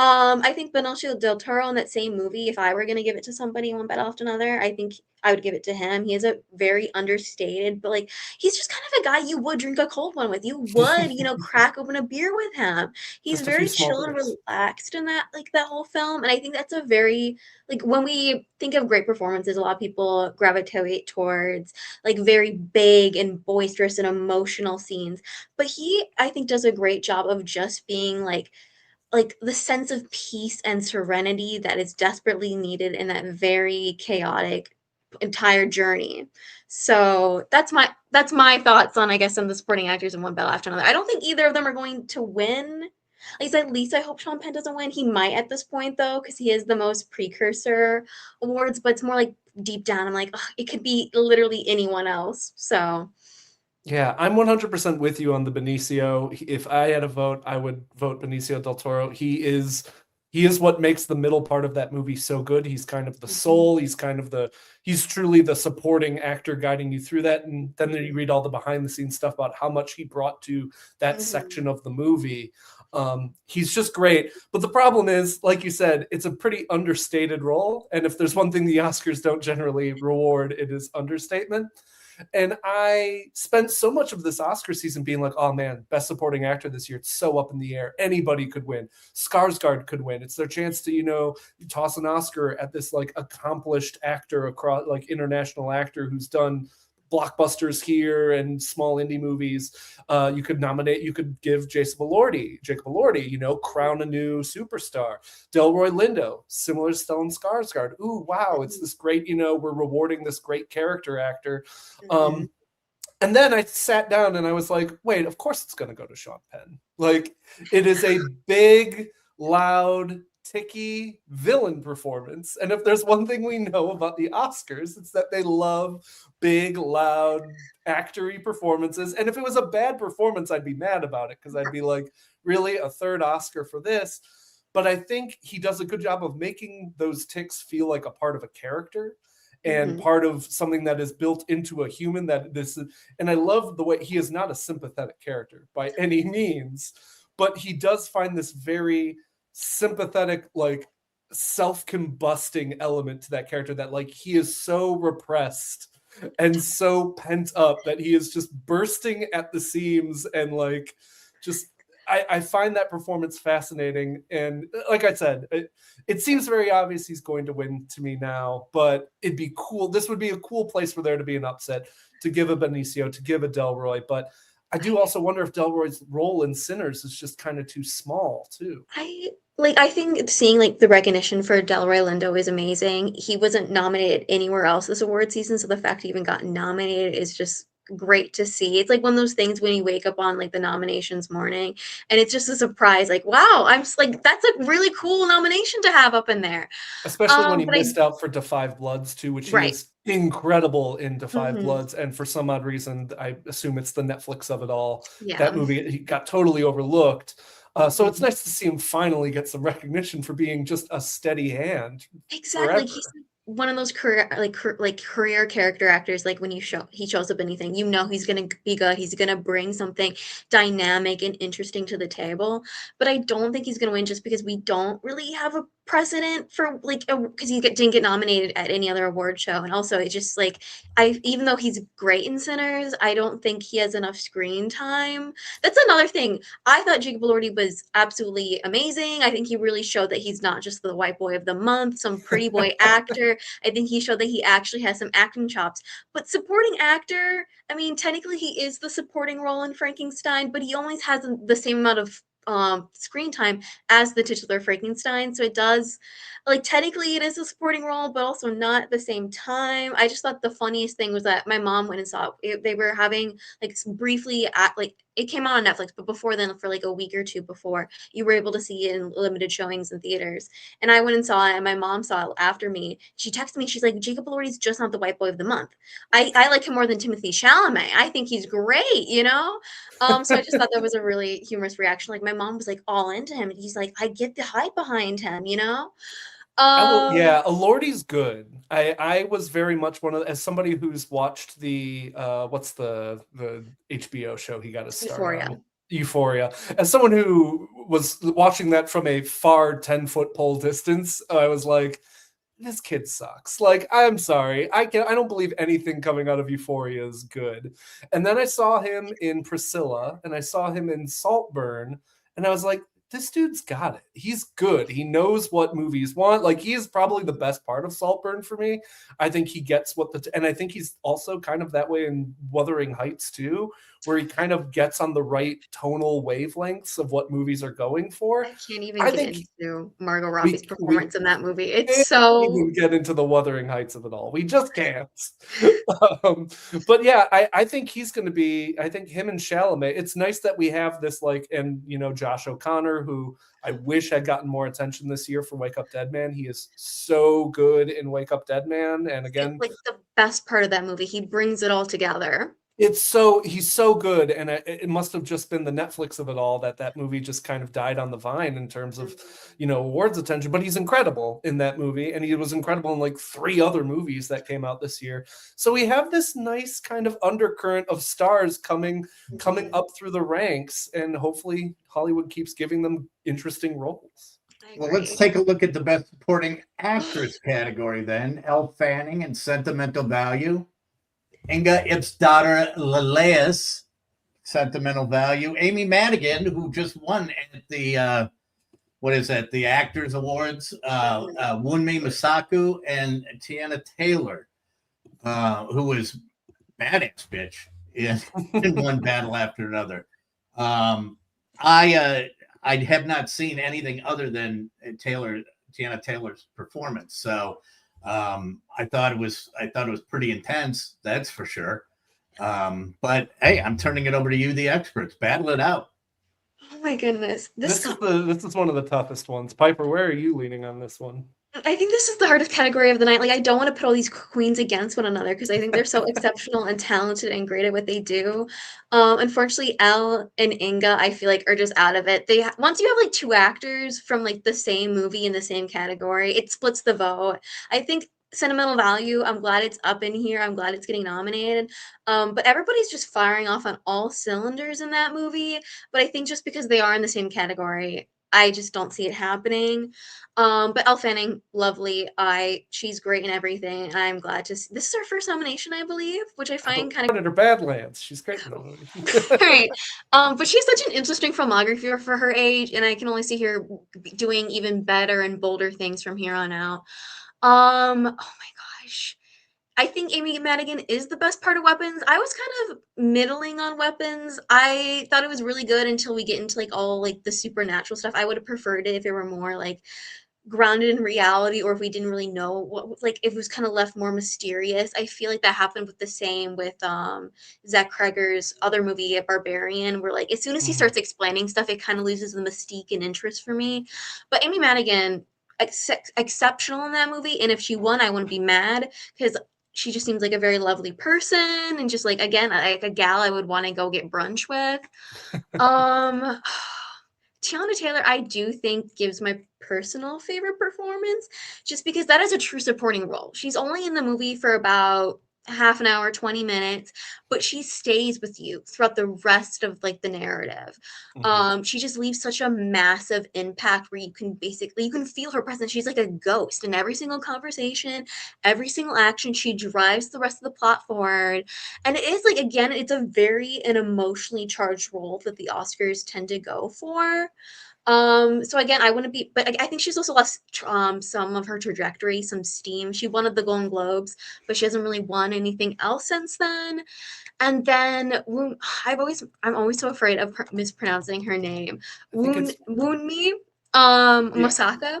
I think Benicio del Toro in that same movie, if I were gonna give it to somebody one battle after another, I think I would give it to him. He is a very understated, but like he's just kind of a guy you would drink a cold one with. You would, crack open a beer with him. He's Just a few very small chill and drinks. relaxed in that whole film. And I think that's a very like when we think of great performances, a lot of people gravitate towards like very big and boisterous and emotional scenes. But he, I think, does a great job of just being like the sense of peace and serenity that is desperately needed in that very chaotic entire journey. So that's my thoughts on I guess some of the supporting actors in One Battle After Another. I don't think either of them are going to win. At least I hope Sean Penn doesn't win. He might at this point though, because he is the most precursor awards, but it's more like deep down, I'm like, ugh, it could be literally anyone else. So Yeah, I'm 100% with you on the Benicio. If I had a vote, I would vote Benicio del Toro. He is what makes the middle part of that movie so good. He's kind of the soul. He's truly the supporting actor guiding you through that. And then you read all the behind the scenes stuff about how much he brought to that section of the movie. He's just great. But the problem is, like you said, it's a pretty understated role. And if there's one thing the Oscars don't generally reward, it is understatement. And I spent so much of this Oscar season being like, oh man, best supporting actor this year. It's so up in the air. Anybody could win. Skarsgård could win. It's their chance to, toss an Oscar at this like accomplished actor across like international actor who's done blockbusters here and small indie movies. You could give Jacob Elordi, crown a new superstar. Delroy Lindo, similar to Stellan Skarsgård. Ooh, wow, it's this great, we're rewarding this great character actor. And then I sat down and I was like, wait, of course it's going to go to Sean Penn. Like, it is a big, loud, ticky villain performance. And if there's one thing we know about the Oscars, it's that they love big, loud, actory performances. And if it was a bad performance, I'd be mad about it because I'd be like, really, a third Oscar for this? But I think he does a good job of making those ticks feel like a part of a character and part of something that is built into a human and I love the way he is not a sympathetic character by any means, but he does find this very sympathetic, like self-combusting element to that character that like he is so repressed and so pent up that he is just bursting at the seams and like just I find that performance fascinating. And like I said, it seems very obvious he's going to win to me now, but it'd be cool. This would be a cool place for there to be an upset, to give a Benicio, to give a Delroy. But I do also wonder if Delroy's role in Sinners is just kind of too small too. I think seeing like the recognition for Delroy Lindo is amazing. He wasn't nominated anywhere else this award season, so the fact he even got nominated is just great to see. It's like one of those things when you wake up on like the nominations morning and it's just a surprise, like, wow, like that's a really cool nomination to have up in there. Especially when he But I missed out for Da 5 Bloods too, which he right. is incredible in Da 5 Mhm. Bloods. And for some odd reason, I assume it's the Netflix of it all. Yeah. That movie, he got totally overlooked. So it's Mhm. nice to see him finally get some recognition for being just a steady hand Exactly. forever. He's like one of those career character actors. Like when he shows up anything, you know he's gonna be good. He's gonna bring something dynamic and interesting to the table. But I don't think he's gonna win just because we don't really have a precedent for like because didn't get nominated at any other award show. And also it's just like even though he's great in Sinners, I don't think he has enough screen time. That's another thing. I thought Jacob Elordi was absolutely amazing. I think he really showed that he's not just the white boy of the month, some pretty boy actor. I think he showed that he actually has some acting chops. But supporting actor, I mean, technically he is the supporting role in Frankenstein, but he always has the same amount of screen time as the titular Frankenstein. So it does, like, technically it is a supporting role, but also not at the same time. I just thought the funniest thing was that my mom went and saw it. They were having like briefly at like it came out on Netflix, but before then, for like a week or two before, you were able to see it in limited showings in theaters. And I went and saw it, and my mom saw it after me. She texted me, she's like, Jacob Elordi's just not the white boy of the month. I like him more than Timothy Chalamet. I think he's great, you know? So I just thought that was a really humorous reaction. Like my mom was like all into him, and he's like, I get the hype behind him, you know? Yeah, Elordi's good. I was very much one of, as somebody who's watched the what's the HBO show he got his start Euphoria. on? Euphoria. As someone who was watching that from a far 10-foot pole distance, I was like, this kid sucks. Like, I'm sorry. I don't believe anything coming out of Euphoria is good. And then I saw him in Priscilla and I saw him in Saltburn, and I was like, this dude's got it. He's good. He knows what movies want. Like, he's probably the best part of Saltburn for me. I think he gets and I think he's also kind of that way in Wuthering Heights too, where he kind of gets on the right tonal wavelengths of what movies are going for. I can't even get into Margot Robbie's we performance in that movie. It's can't so even get into the Wuthering Heights of it all. We just can't. But yeah, I think he's going to be. I think him and Chalamet. It's nice that we have this, like, and you know, Josh O'Connor, who I wish had gotten more attention this year for Wake Up Dead Man. He is so good in Wake Up Dead Man, and again, like the best part of that movie. He brings it all together. he's so good, and it must have just been the Netflix of it all that movie just kind of died on the vine in terms of, you know, awards attention. But he's incredible in that movie, and he was incredible in like 3 other movies that came out this year. So we have this nice kind of undercurrent of stars coming up through the ranks, and hopefully Hollywood keeps giving them interesting roles. Well, let's take a look at the best supporting actress category then. Elle Fanning in Sentimental Value. Inga Ipsdotter Leleus, Sentimental Value. Amy Madigan, who just won at the the Actors Awards. Wunmi Masaku and Tiana Taylor, who was badass bitch in one battle after another. I have not seen anything other than Tiana Taylor's performance, so. I thought it was pretty intense, that's for sure. But hey, I'm turning it over to you, the experts. Battle it out. Oh my goodness. This is one of the toughest ones. Piper, where are you leaning on this one? I think this is the hardest category of the night. Like, I don't want to put all these queens against one another because I think they're so exceptional and talented and great at what they do. Unfortunately, Elle and Inga, I feel like, are just out of it. Once you have like 2 actors from like the same movie in the same category, it splits the vote. I think Sentimental Value, I'm glad it's up in here. I'm glad it's getting nominated. But everybody's just firing off on all cylinders in that movie. But I think just because they are in the same category, I just don't see it happening. But Elle Fanning, lovely. She's great in everything, and I'm glad to see. This is her first nomination, I believe, which I find kind of Her Badlands. She's great in the movie. right. But she has such an interesting filmography for her age, and I can only see her doing even better and bolder things from here on out. Oh my gosh. I think Amy Madigan is the best part of Weapons. I was kind of middling on Weapons. I thought it was really good until we get into like all like the supernatural stuff. I would have preferred it if it were more like grounded in reality, or if we didn't really know what, like if it was kind of left more mysterious. I feel like that happened with the same with Zach Kreger's other movie, Barbarian, where like as soon as he starts explaining stuff, it kind of loses the mystique and interest for me. But Amy Madigan, exceptional in that movie, and if she won, I wouldn't be mad because she just seems like a very lovely person, and just like again, like a gal I would want to go get brunch with. Tiana Taylor, I do think gives my personal favorite performance, just because that is a true supporting role. She's only in the movie for about half an hour, 20 minutes, but she stays with you throughout the rest of like the narrative. She just leaves such a massive impact where you can feel her presence. She's like a ghost in every single conversation, every single action. She drives the rest of the plot forward. And it is like, again, it's an emotionally charged role that the Oscars tend to go for. So again, I wouldn't be, but I think she's also lost some of her trajectory, some steam. She won at the Golden Globes, but she hasn't really won anything else since then. And then I'm always so afraid of mispronouncing her name. Wunmi Mosaka.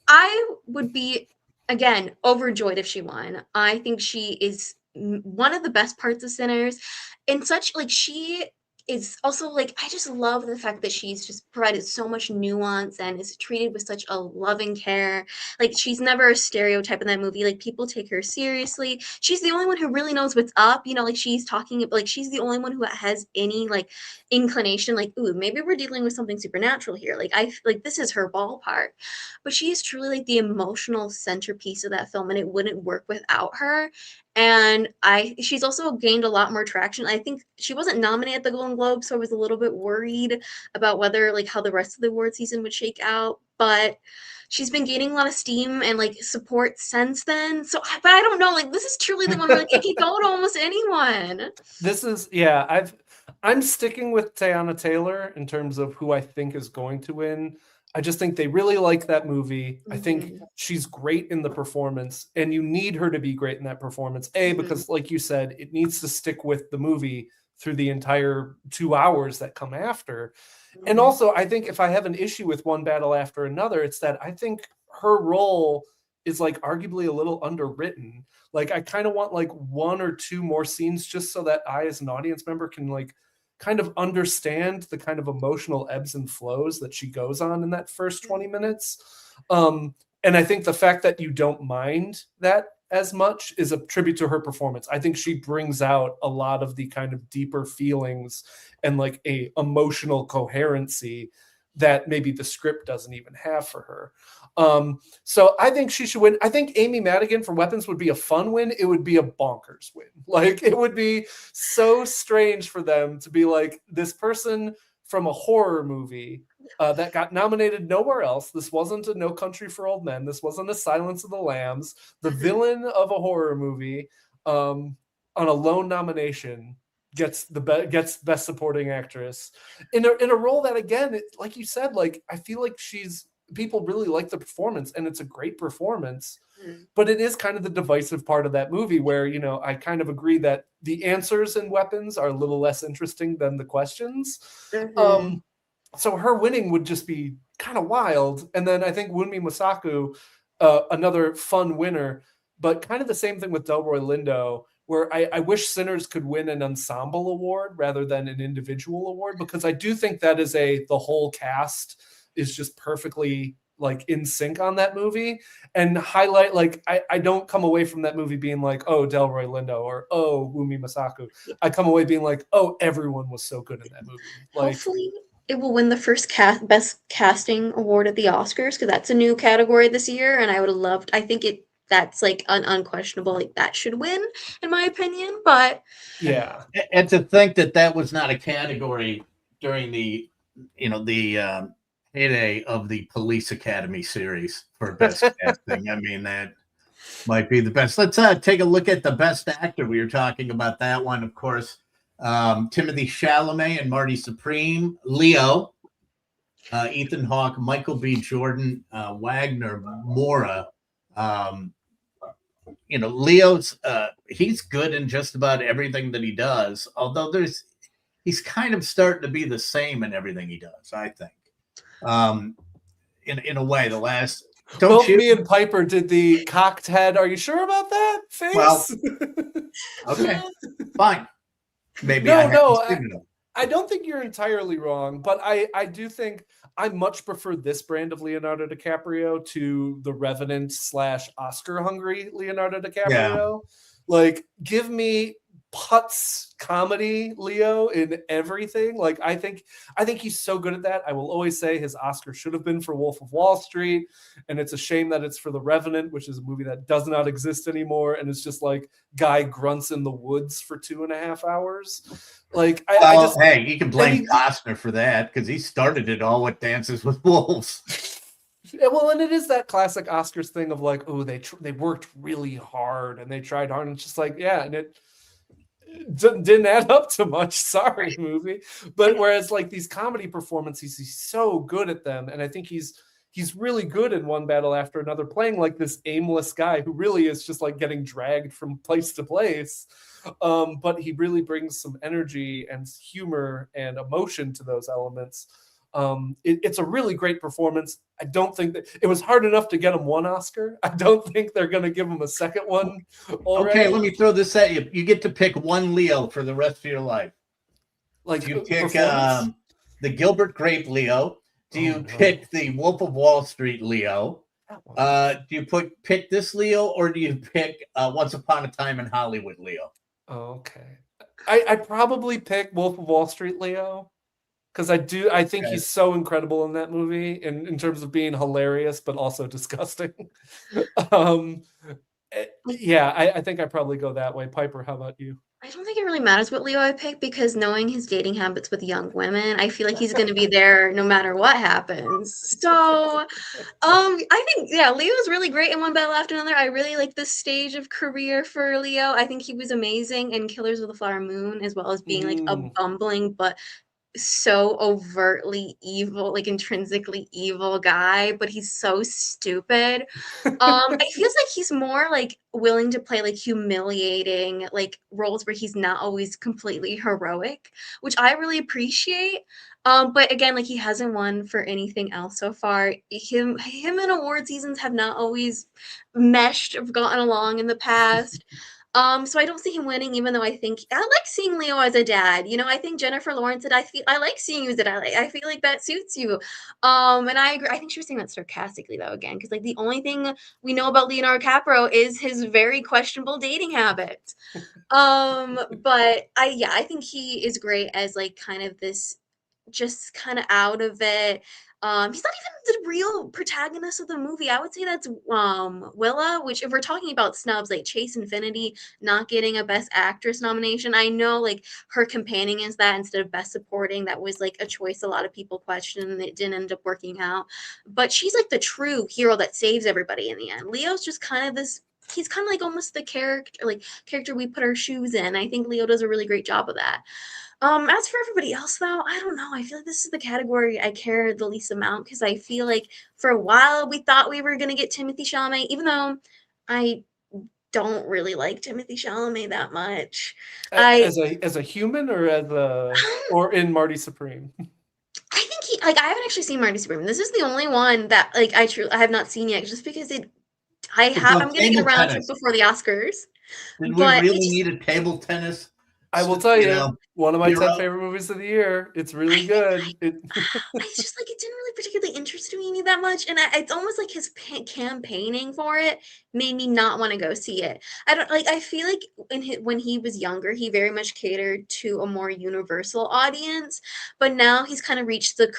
I would be again overjoyed if she won. I think she is one of the best parts of Sinners, and such like she is also like, I just love the fact that she's just provided so much nuance and is treated with such a loving care. Like she's never a stereotype in that movie. Like people take her seriously. She's the only one who really knows what's up. You know, like she's talking, like she's the only one who has any like inclination, like, ooh, maybe we're dealing with something supernatural here. Like this is her ballpark. But she is truly like the emotional centerpiece of that film, and it wouldn't work without her. And she's also gained a lot more traction. I think she wasn't nominated at the Golden Globe, so I was a little bit worried about whether like how the rest of the award season would shake out. But she's been gaining a lot of steam and like support since then. So, but I don't know. Like this is truly the one where like it can go to almost anyone. This is I'm sticking with Tiana Taylor in terms of who I think is going to win. I just think they really like that movie. I think she's great in the performance, and you need her to be great in that performance. Because like you said, it needs to stick with the movie through the entire 2 hours that come after. And also, I think if I have an issue with One Battle After Another, it's that I think her role is like arguably a little underwritten. Like I kind of want like 1 or 2 more scenes just so that I as an audience member can like kind of understand the kind of emotional ebbs and flows that she goes on in that first 20 minutes. And I think the fact that you don't mind that as much is a tribute to her performance. I think she brings out a lot of the kind of deeper feelings and like a emotional coherency that maybe the script doesn't even have for her. So I think she should win. I think Amy Madigan for Weapons would be a fun win. It would be a bonkers win. Like it would be so strange for them to be like this person from a horror movie that got nominated nowhere else. This wasn't a No Country for Old Men. This wasn't a Silence of the Lambs. The villain of a horror movie on a lone nomination gets best supporting actress in a role that, again, like you said, like I feel like people really like the performance, and it's a great performance, but it is kind of the divisive part of that movie where, you know, I kind of agree that the answers in Weapons are a little less interesting than the questions. So her winning would just be kind of wild. And then I think Wunmi Mosaku, another fun winner, but kind of the same thing with Delroy Lindo, where I wish Sinners could win an ensemble award rather than an individual award, because I do think that is the whole cast is just perfectly like in sync on that movie, and highlight, like, I don't come away from that movie being like, oh, Delroy Lindo or oh, Wunmi Mosaku. I come away being like, oh, everyone was so good in that movie. Like, hopefully it will win the first best casting award at the Oscars, because that's a new category this year, and I think that's like an unquestionable, like that should win in my opinion. But yeah, and to think that was not a category during the heyday of the Police Academy series for best casting. I mean, that might be the best. Let's take a look at the best actor. We were talking about that one, of course. Timothy Chalamet and Marty Supreme, Leo, Ethan Hawke, Michael B. Jordan, Wagner Moura. Leo's he's good in just about everything that he does. Although he's kind of starting to be the same in everything he does, I think. In a way, the last. Both me and Piper did the cocked head. Are you sure about that face? Well, okay, fine. Maybe I don't think you're entirely wrong, but I do think I much prefer this brand of Leonardo DiCaprio to the Revenant / Oscar hungry Leonardo DiCaprio. Yeah. Like, give me putz comedy Leo in everything. Like, I think he's so good at that. I will always say his Oscar should have been for Wolf of Wall Street, and it's a shame that it's for The Revenant, which is a movie that does not exist anymore, and it's just like guy grunts in the woods for 2.5 hours. Like, hey, you can blame Costner for that because he started it all with Dances with Wolves. Well, and it is that classic Oscars thing of like, oh, they worked really hard and they tried hard, and it's just like, yeah, and it didn't add up to much. Sorry, movie. But whereas like these comedy performances, he's so good at them, and I think he's really good in One Battle After Another, playing like this aimless guy who really is just like getting dragged from place to place. But he really brings some energy and humor and emotion to those elements. It's a really great performance. I don't think that it was hard enough to get him one Oscar. I don't think they're going to give him a second one already. Okay, let me throw this at you. You get to pick one Leo for the rest of your life. Like, do you pick the Gilbert Grape Leo? Do you pick the Wolf of Wall Street Leo? Do you pick this Leo, or do you pick Once Upon a Time in Hollywood Leo? Okay, I probably pick Wolf of Wall Street Leo. Because I think he's so incredible in that movie in terms of being hilarious, but also disgusting. Yeah, I think I probably go that way. Piper, how about you? I don't think it really matters what Leo I pick, because knowing his dating habits with young women, I feel like he's going to be there no matter what happens. So, I think, yeah, Leo's really great in One Battle After Another. I really like this stage of career for Leo. I think he was amazing in Killers of the Flower Moon, as well as being like a bumbling but so overtly evil, like intrinsically evil guy, but he's so stupid. It feels like he's more like willing to play like humiliating like roles where he's not always completely heroic, which I really appreciate. But again, like, he hasn't won for anything else so far. Him and award seasons have not always meshed or gotten along in the past. So I don't see him winning, even though I like seeing Leo as a dad. You know, I think Jennifer Lawrence said, I like seeing you as a dad. I feel like that suits you. And I agree. I think she was saying that sarcastically, though, again, because like the only thing we know about Leonardo DiCaprio is his very questionable dating habits. But I think he is great as like kind of this, just kind of out of it. He's not even the real protagonist of the movie. I would say that's Willa, which, if we're talking about snubs, like Chase Infinity not getting a Best Actress nomination, I know like her companion is that instead of Best Supporting. That was like a choice a lot of people questioned, and it didn't end up working out. But she's like the true hero that saves everybody in the end. Leo's just kind of this. He's kind of like almost the character we put our shoes in. I think Leo does a really great job of that. As for everybody else, though, I don't know. I feel like this is the category I care the least amount, because I feel like for a while we thought we were going to get Timothy Chalamet, even though I don't really like Timothy Chalamet that much. As a human, or in Marty Supreme? I think I haven't actually seen Marty Supreme. This is the only one that like I have not seen yet, just because I'm going to get around to it before the Oscars. Did we really need a table tennis? I will tell you, one of my 10 favorite movies of the year. It's really good. It's just like, it didn't really particularly interest me that much, and it's almost like his campaigning for it made me not want to go see it. I feel like when he was younger, he very much catered to a more universal audience, but now he's kind of reached the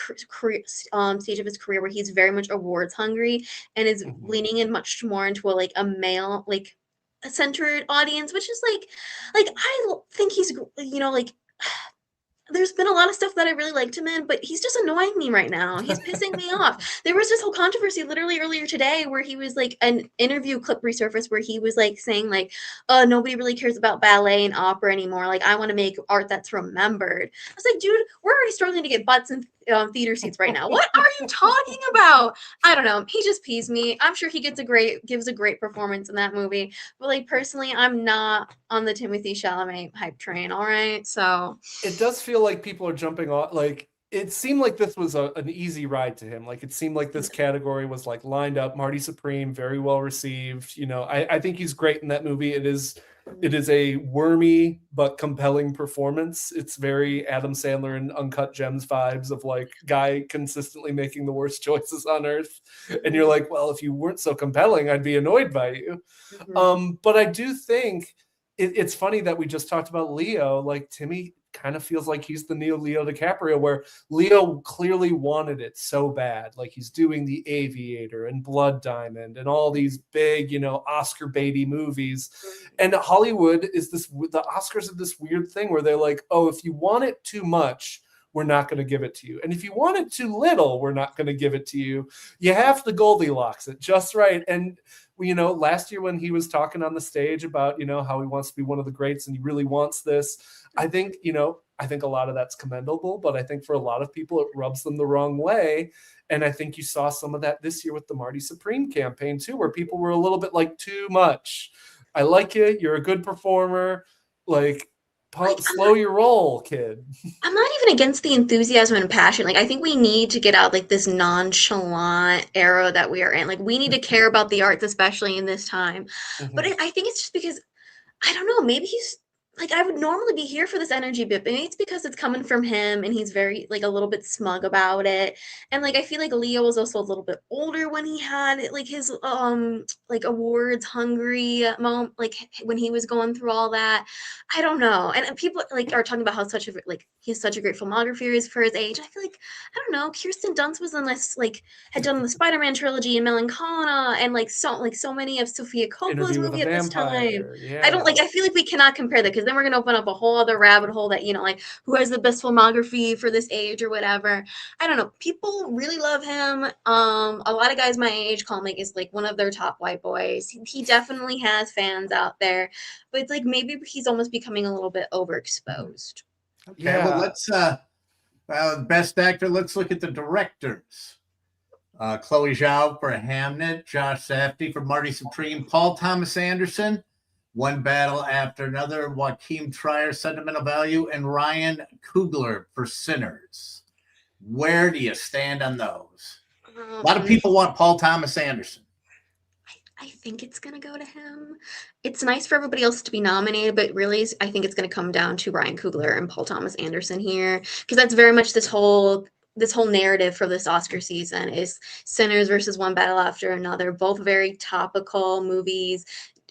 stage of his career where he's very much awards hungry and is leaning in much more into a male centered audience, which is like I think he's there's been a lot of stuff that I really liked him in, but he's just annoying me right now. He's pissing me off. There was this whole controversy literally earlier today where he was like an interview clip resurfaced where he was like saying like, "Oh, nobody really cares about ballet and opera anymore. Like, I want to make art that's remembered." I was like, dude, we're already struggling to get butts in theater seats right now. What are you talking about? I don't know. He just pees me. I'm sure he gives a great performance in that movie, but like personally, I'm not on the Timothy Chalamet hype train. All right, so. It does feel like people are jumping off. Like it seemed like this was an easy ride to him. Like it seemed like this category was like lined up. Marty Supreme, very well received. You know, I think he's great in that movie. It is a wormy but compelling performance. It's very Adam Sandler and Uncut Gems vibes of like guy consistently making the worst choices on earth. And you're like, well, if you weren't so compelling, I'd be annoyed by you. But I do think it's funny that we just talked about Leo. Like Timmy kind of feels like he's the new Leo DiCaprio, where Leo clearly wanted it so bad. Like he's doing The Aviator and Blood Diamond and all these big, you know, Oscar baity movies. And Hollywood is the Oscars are this weird thing where they're like, oh, if you want it too much, we're not going to give it to you. And if you want it too little, we're not going to give it to you. You have to Goldilocks it just right. And, you know, last year when he was talking on the stage about, you know, how he wants to be one of the greats and he really wants this, I think a lot of that's commendable, but I think for a lot of people, it rubs them the wrong way. And I think you saw some of that this year with the Marty Supreme campaign too, where people were a little bit like, too much. I like it. You're a good performer. Like slow your roll, kid. I'm not even against the enthusiasm and passion. Like, I think we need to get out like this nonchalant era that we are in. Like, we need to care about the arts, especially in this time. But I think it's just because, I don't know, maybe he's like, I would normally be here for this energy bit, but maybe it's because it's coming from him and he's very like a little bit smug about it. And like I feel like Leo was also a little bit older when he had like his like awards hungry moment, like when he was going through all that. I don't know. And people like are talking about how such a like he's such a great filmography is for his age. I feel like I don't know. Kirsten Dunst was in this like had done the Spider-Man trilogy and Melancholia and like so many of Sofia Coppola's movie at this time. Yeah. I don't like. I feel like we cannot compare that because then we're gonna open up a whole other rabbit hole that you know like who has the best filmography for this age or whatever. I don't know. People really love him. A lot of guys my age call him like is like one of their top white boys. He definitely has fans out there, but it's like maybe he's almost becoming a little bit overexposed. Okay, well let's best actor. Let's look at the directors. Chloe Zhao for Hamnet, Josh Safdie for Marty Supreme, Paul Thomas Anderson, One Battle After Another, Joaquin Trier, Sentimental Value, and Ryan Coogler for Sinners. Where do you stand on those? A lot of people want Paul Thomas Anderson. I think it's going to go to him. It's nice for everybody else to be nominated, but really, I think it's going to come down to Ryan Coogler and Paul Thomas Anderson here, because that's very much this whole narrative for this Oscar season is Sinners versus One Battle After Another, both very topical movies.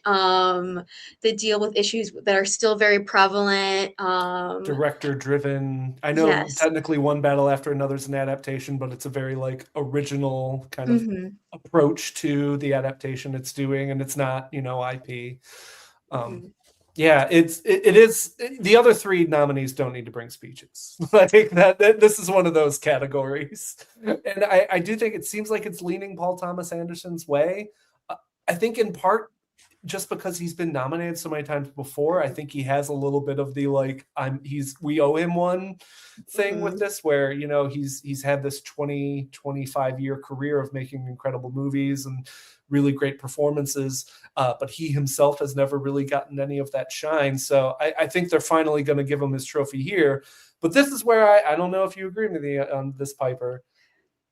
They deal with issues that are still very prevalent. Director driven. I know technically One Battle After Another is an adaptation, but it's a very like original kind of approach to the adaptation it's doing, and it's not, you know, IP. Yeah, it is. The other three nominees don't need to bring speeches. Like that this is one of those categories, and I do think it seems like it's leaning Paul Thomas Anderson's way. I think in part just because he's been nominated so many times before. I think he has a little bit of the like we owe him one thing with this, where you know he's had this 25 year career of making incredible movies and really great performances, but he himself has never really gotten any of that shine. So I think they're finally going to give him his trophy here. But this is where I don't know if you agree with me on this, Piper.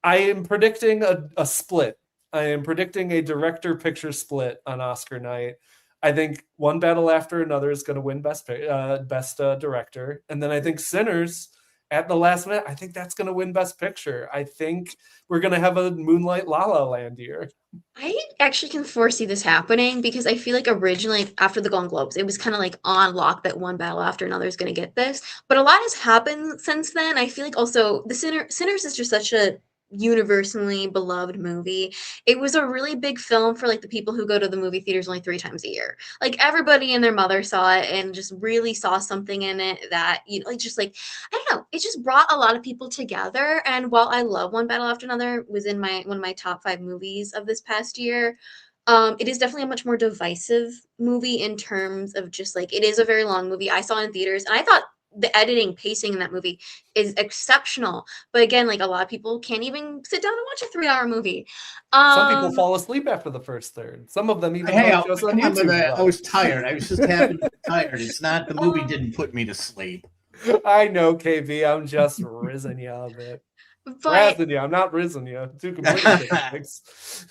I am predicting a split. I am predicting a director picture split on Oscar night. I think One Battle After Another is going to win best director. And then I think Sinners at the last minute, I think that's going to win best picture. I think we're going to have a Moonlight La La Land year. I actually can foresee this happening because I feel like originally after the Golden Globes, it was kind of like on lock that One Battle After Another is going to get this. But a lot has happened since then. I feel like also the Sinners is just such a universally beloved movie. It was a really big film for like the people who go to the movie theaters only 3 times a year. Like everybody and their mother saw it and just really saw something in it that, like just like, I don't know, it just brought a lot of people together. And while I love One Battle After Another, was in one of my top 5 movies of this past year. It is definitely a much more divisive movie in terms of just like, it is a very long movie. I saw it in theaters and I thought the editing pacing in that movie is exceptional. But again, like a lot of people can't even sit down and watch a 3-hour movie. Some people fall asleep after the first third. Some of them even Hey, watch us on YouTube. I was tired. I was just happy to be tired. It's not the movie didn't put me to sleep. I know, KB. I'm just rizzing you a bit. But Razzing you. I'm not rizzing you. Two completely different things.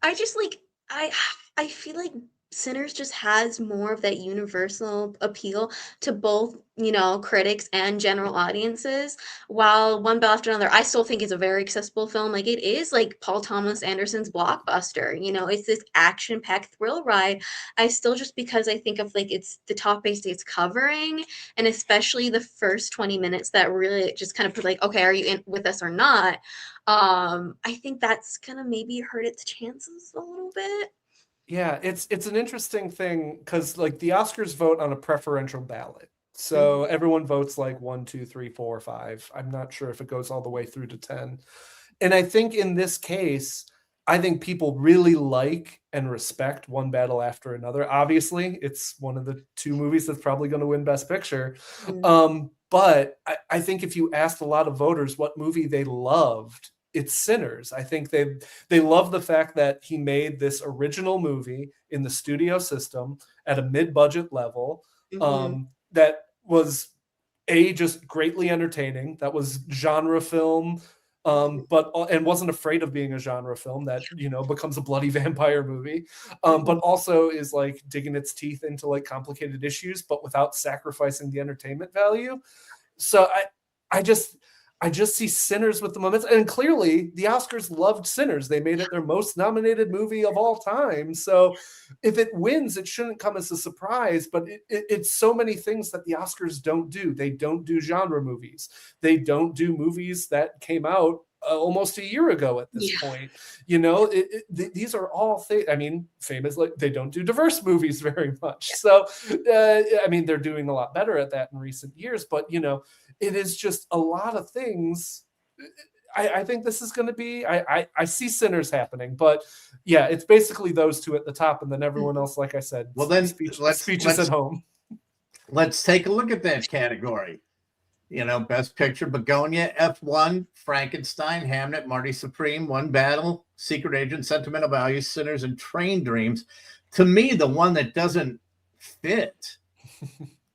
I just like I feel like Sinners just has more of that universal appeal to both, critics and general audiences. While One Battle After Another, I still think is a very accessible film. Like it is like Paul Thomas Anderson's blockbuster. It's this action-packed thrill ride. I still just because I think of like it's the topics it's covering, and especially the first 20 minutes that really just kind of put like, okay, are you in with us or not? I think that's gonna maybe hurt its chances a little bit. Yeah, it's an interesting thing because like the Oscars vote on a preferential ballot. So everyone votes like 1, 2, 3, 4, 5. I'm not sure if it goes all the way through to 10. And I think in this case, I think people really like and respect One Battle After Another. Obviously, it's one of the 2 movies that's probably going to win Best Picture. But I think if you asked a lot of voters what movie they loved, it's Sinners. I think they love the fact that he made this original movie in the studio system at a mid-budget level that was just greatly entertaining. That was genre film, but wasn't afraid of being a genre film that becomes a bloody vampire movie, but also is like digging its teeth into like complicated issues, but without sacrificing the entertainment value. So I just see Sinners with the momentum, and clearly the Oscars loved Sinners. They made it their most nominated movie of all time. So if it wins, it shouldn't come as a surprise, but it's so many things that the Oscars don't do. They don't do genre movies. They don't do movies that came out almost a year ago at this point. These are all things. I mean, famously, they don't do diverse movies very much. So, I mean, they're doing a lot better at that in recent years, but, it is just a lot of things. I think this is going to be, I see Sinners happening, but yeah, it's basically those 2 at the top, and then everyone else, like I said, well, then speeches at home. Let's take a look at that category. Best Picture: Begonia, F1, Frankenstein, Hamnet, Marty Supreme, One Battle, Secret Agent, Sentimental Values, Sinners, and Train Dreams. To me, the one that doesn't fit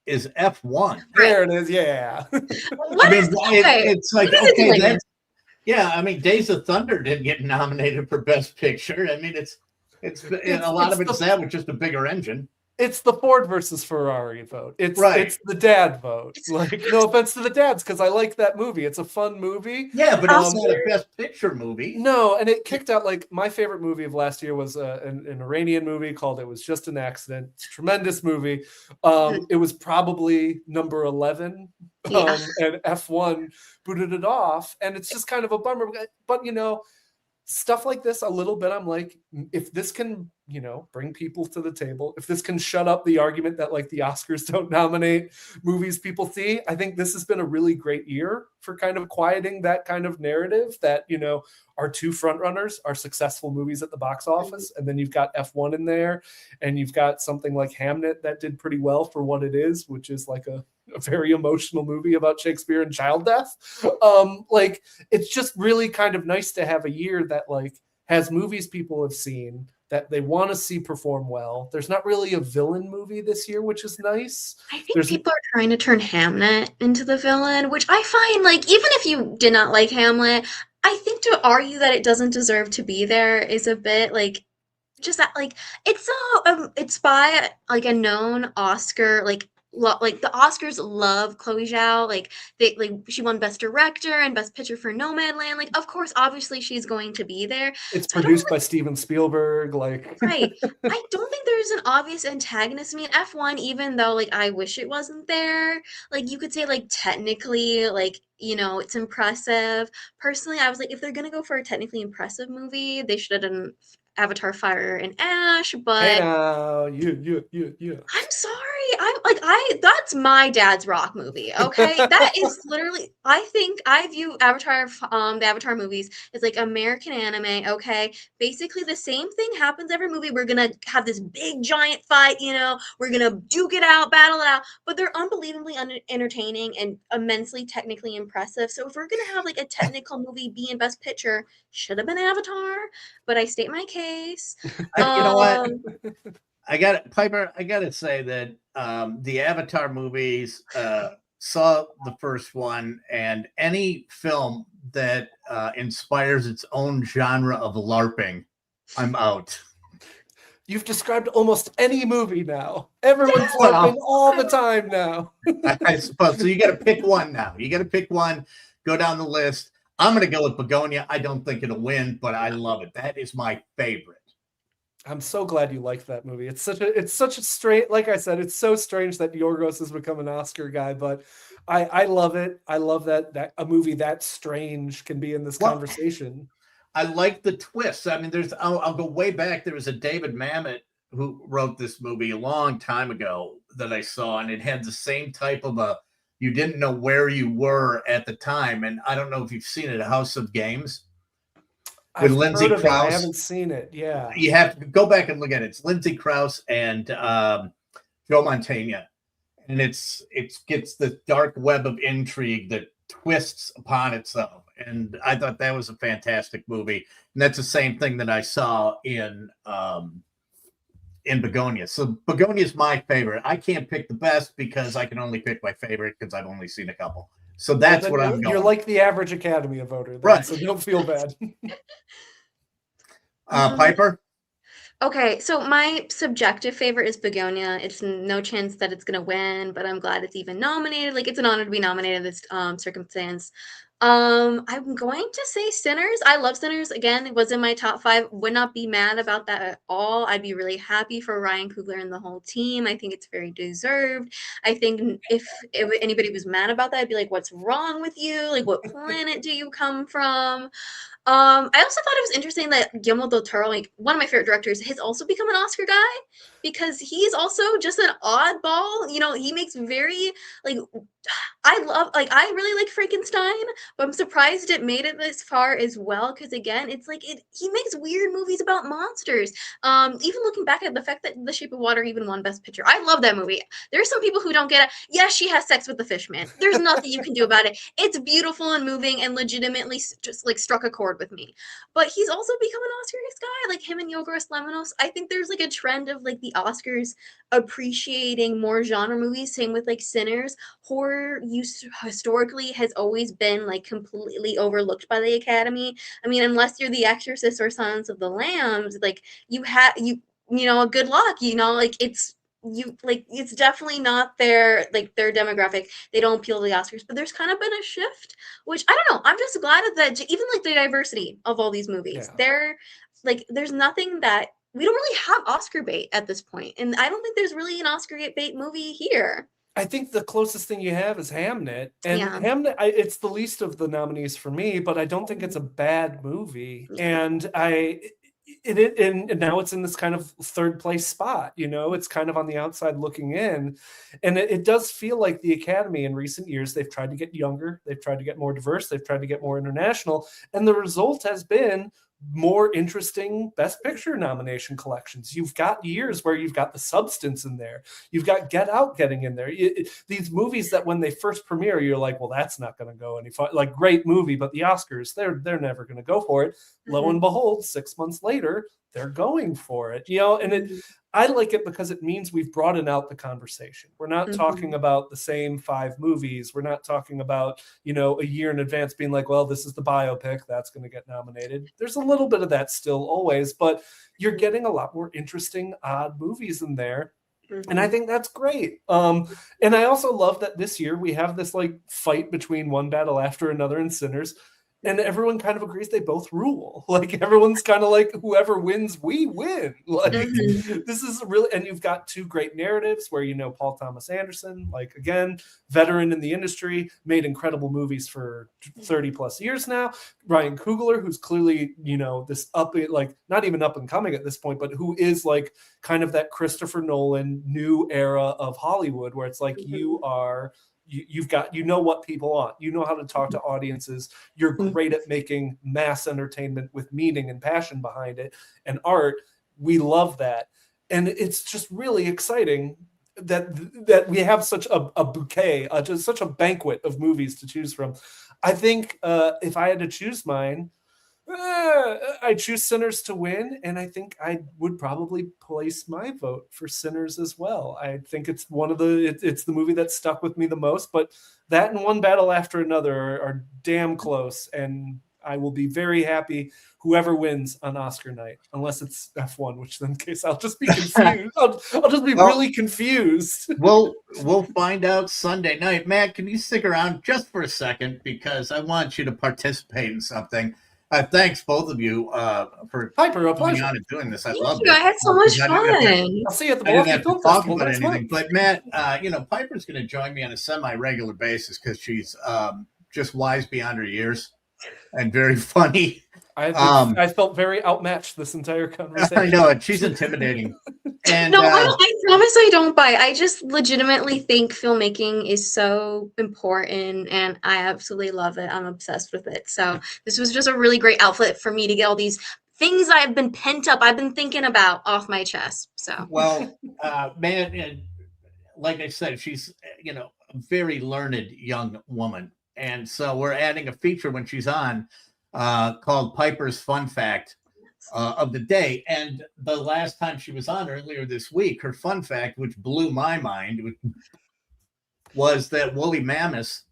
is F1. There it is. Yeah. It's like, okay, that's, I mean, Days of Thunder didn't get nominated for Best Picture. I mean, it's a lot of it's that with just a bigger engine. It's the Ford versus Ferrari vote. It's the dad vote. Like, no offense to the dads, because I like that movie. It's a fun movie. Yeah, but it's not a Best Picture movie. No, and it kicked out, like, my favorite movie of last year was an Iranian movie called It Was Just an Accident. It's a tremendous movie. It was probably number 11, and F1 booted it off, and it's just kind of a bummer. But, stuff like this, a little bit, I'm like, if this can, bring people to the table, if this can shut up the argument that like the Oscars don't nominate movies people see, I think this has been a really great year for kind of quieting that kind of narrative that, our 2 frontrunners are successful movies at the box office. And then you've got F1 in there, and you've got something like Hamnet that did pretty well for what it is, which is like a very emotional movie about Shakespeare and child death. Like, it's just really kind of nice to have a year that like has movies people have seen that they want to see perform well. There's not really a villain movie this year, which is nice. I think people are trying to turn Hamnet into the villain, which I find, like, even if you did not like Hamlet, I think to argue that it doesn't deserve to be there is a bit like, just that, like, it's by like a known Oscar, like the Oscars love Chloe Zhao. Like she won Best Director and Best Picture for Nomadland. Like, of course, obviously she's going to be there. It's produced by Steven Spielberg. Like, right. I don't think there's an obvious antagonist. I mean, F1, even though like I wish it wasn't there, like you could say like technically like it's impressive. Personally, I was like, if they're gonna go for a technically impressive movie, they should have done Avatar: Fire and Ash. Hey But now, you. I'm sorry. That's my dad's rock movie. Okay. That is literally, I think I view the Avatar movies as like American anime. Okay. Basically the same thing happens every movie. We're going to have this big giant fight, we're going to duke it out, battle it out, but they're unbelievably entertaining and immensely technically impressive. So if we're going to have like a technical movie be in Best Picture, should have been Avatar, but I state my case. You know what? Piper, I got to say that the Avatar movies, saw the first one, and any film that inspires its own genre of LARPing, I'm out. You've described almost any movie now. Everyone's Well, LARPing all the time now. I suppose. So you got to pick one now. You got to pick one, go down the list. I'm going to go with Begonia. I don't think it'll win, but I love it. That is my favorite. I'm so glad you liked that movie. It's such a strange, like I said, it's so strange that Yorgos has become an Oscar guy, but I love it. I love that a movie that strange can be in this conversation. I like the twists. I mean, I'll go way back. There was a David Mamet who wrote this movie a long time ago that I saw, and it had the same type of you didn't know where you were at the time. And I don't know if you've seen it, House of Games. With Lindsay Krause. I haven't seen it. Yeah. You have to go back and look at it. It's Lindsay Krause and Joe Mantegna. And it gets the dark web of intrigue that twists upon itself. And I thought that was a fantastic movie. And that's the same thing that I saw in Begonia. So Begonia is my favorite. I can't pick the best because I can only pick my favorite because I've only seen a couple. So that's what I'm going. You're like the average Academy voter, then, right? So don't feel bad. Piper. Okay, so my subjective favorite is Begonia. It's no chance that it's gonna win, but I'm glad it's even nominated. Like, it's an honor to be nominated in this circumstance. I'm going to say Sinners. I love Sinners. Again, it was in my top 5. Would not be mad about that at all. I'd be really happy for Ryan Coogler and the whole team. I think it's very deserved. I think if anybody was mad about that, I'd be like, what's wrong with you? Like, what planet do you come from? I also thought it was interesting that Guillermo del Toro, like one of my favorite directors, has also become an Oscar guy because he's also just an oddball. He makes very I really like Frankenstein, but I'm surprised it made it this far as well. Because again, it's like he makes weird movies about monsters. Even looking back at the fact that The Shape of Water even won Best Picture, I love that movie. There are some people who don't get it. Yeah, she has sex with the fish man. There's nothing you can do about it. It's beautiful and moving and legitimately just like struck a chord with me. But he's also become an Oscar guy, like him and Yorgos Lanthimos. I think there's like a trend of like the Oscars appreciating more genre movies. Same with like Sinners. Horror use historically has always been like completely overlooked by the Academy. I mean, unless you're The Exorcist or Silence of the Lambs, like good luck. It's definitely not their demographic. They don't appeal to the Oscars, but there's kind of been a shift, which I don't know. I'm just glad that even like the diversity of all these movies, there's nothing that we don't really have Oscar bait at this point, and I don't think there's really an Oscar bait movie here. I think the closest thing you have is Hamnet, and Hamnet, it's the least of the nominees for me, but I don't think it's a bad movie, and and now it's in this kind of third place spot. It's kind of on the outside looking in, and it does feel like the Academy in recent years, they've tried to get younger, they've tried to get more diverse, they've tried to get more international, and the result has been more interesting Best Picture nomination collections. You've got years where you've got The Substance in there. You've got Get Out getting in there. These movies that when they first premiere, you're like, well, that's not going to go any far. Like, great movie, but the Oscars, they're never going to go for it. Mm-hmm. Lo and behold, 6 months later, they're going for it. And I like it because it means we've broadened out the conversation. We're not talking about the same 5 movies. We're not talking about, a year in advance being like, well, this is the biopic that's going to get nominated. There's a little bit of that still always, but you're getting a lot more interesting, odd movies in there. And I think that's great. And I also love that this year we have this like fight between One Battle After Another and Sinners. and everyone kind of agrees they both rule. Like everyone's kind of like, whoever wins, we win. Like this is really, and you've got two great narratives where, you know, Paul Thomas Anderson, like again, veteran in the industry, made incredible movies for 30 plus years now. Ryan Coogler, who's clearly, you know, this like not even up and coming at this point, but who is like kind of that Christopher Nolan new era of Hollywood, where it's like you've got, you know what people want, you know how to talk to audiences, you're great at making mass entertainment with meaning and passion behind it and art. We love that. And it's just really exciting that we have such a bouquet, just such a banquet of movies to choose from. I think if I had to choose mine, I choose Sinners to win, and I think I would probably place my vote for Sinners as well. I think it's it's the movie that stuck with me the most, but that and One Battle After Another are damn close, and I will be very happy whoever wins on Oscar night, unless it's F1, which in case I'll just be confused. I'll just be really confused. We'll find out Sunday night. Matt, can you stick around just for a second, because I want you to participate in something. Thanks, both of you, for Piper, coming on and doing this. I Thank love you. it. I had so much fun. I'll see you at the I didn't Milky have to Film talk Festival about next anything, month. but Matt, you know, Piper's going to join me on a semi-regular basis because she's just wise beyond her years and very funny. I felt very outmatched this entire conversation. I know it. She's intimidating. And No, I promise I don't bite. I just legitimately think filmmaking is so important, and I absolutely love it. I'm obsessed with it. So this was just a really great outlet for me to get all these things I've been pent up, I've been thinking about off my chest. So well, man, and like I said, she's, you know, a very learned young woman, and so we're adding a feature when she's on called Piper's Fun Fact of the Day. And the last time she was on earlier this week, her fun fact, which blew my mind, was that woolly mammoths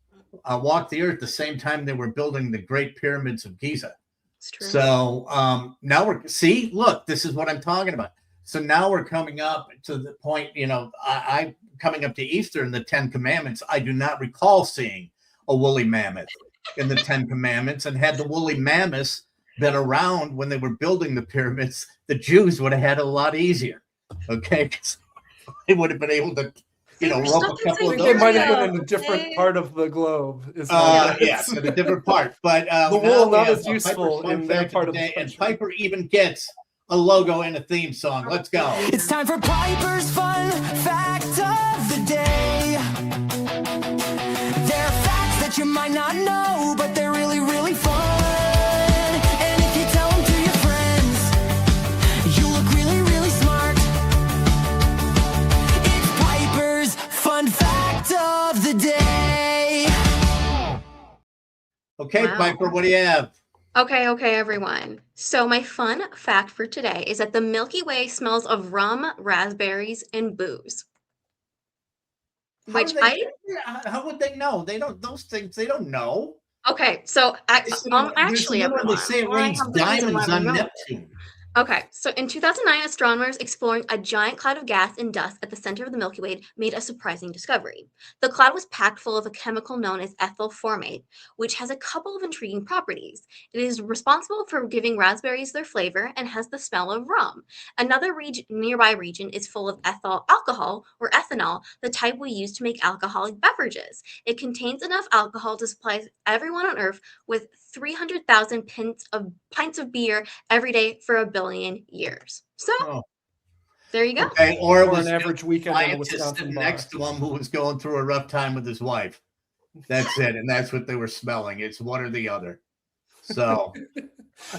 walked the earth the same time they were building the Great Pyramids of Giza. it's true. So now look, this is what I'm talking about. So now we're coming up to the point, you know, I coming up to Easter in the 10 Commandments, I do not recall seeing a woolly mammoth in the 10 Commandments, and had the woolly mammoths been around when they were building the pyramids, the Jews would have had it a lot easier. Okay, because they would have been able to, you know, rope a couple of They those. might have been in a different part of the globe. Yes, in a different part. But the wool not as useful Piper's in their part of the and country. Piper even gets a logo and a theme song. Let's go. It's time for Piper's Fun Fact of the Day. They're facts that you might not know, but they're really, really fun. And if you tell them to your friends, you look really, really smart. It's Piper's Fun Fact of the Day. Okay, Wow. Piper, what do you have? Okay, everyone. So my fun fact for today is that the Milky Way smells of rum, raspberries, and booze. Which How would they know? They don't. Those things they don't know. Okay, so actually, they say it everyone, I rains have the reason why diamonds we on know it. Neptune. Okay, so in 2009, astronomers exploring a giant cloud of gas and dust at the center of the Milky Way made a surprising discovery. The cloud was packed full of a chemical known as ethyl formate, which has a couple of intriguing properties. It is responsible for giving raspberries their flavor and has the smell of rum. Another nearby region is full of ethyl alcohol, or ethanol, the type we use to make alcoholic beverages. It contains enough alcohol to supply everyone on Earth with 300,000 pints of beer every day for 1 billion years. So Oh. there you go. Okay, or it Or was an average weekend in a scientist Wisconsin sitting bar. next to him who was going through a rough time with his wife. That's it, and that's what they were smelling. It's one or the other. So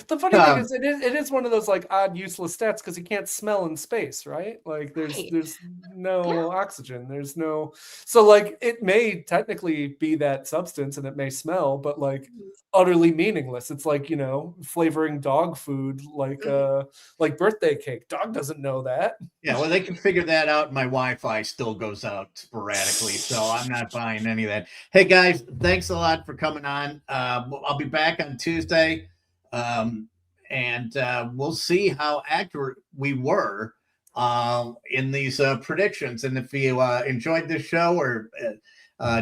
The funny thing is, it is one of those like odd, useless stats because you can't smell in space, right? Like there's Right. no oxygen. There's no, so like it may technically be that substance and it may smell, but like utterly meaningless. It's like, you know, flavoring dog food like birthday cake. Dog doesn't know that. yeah, well, they can figure that out. My Wi-Fi still goes out sporadically, so I'm not buying any of that. Hey guys, thanks a lot for coming on. I'll be back on Tuesday. And we'll see how accurate we were in these predictions. And if you enjoyed this show or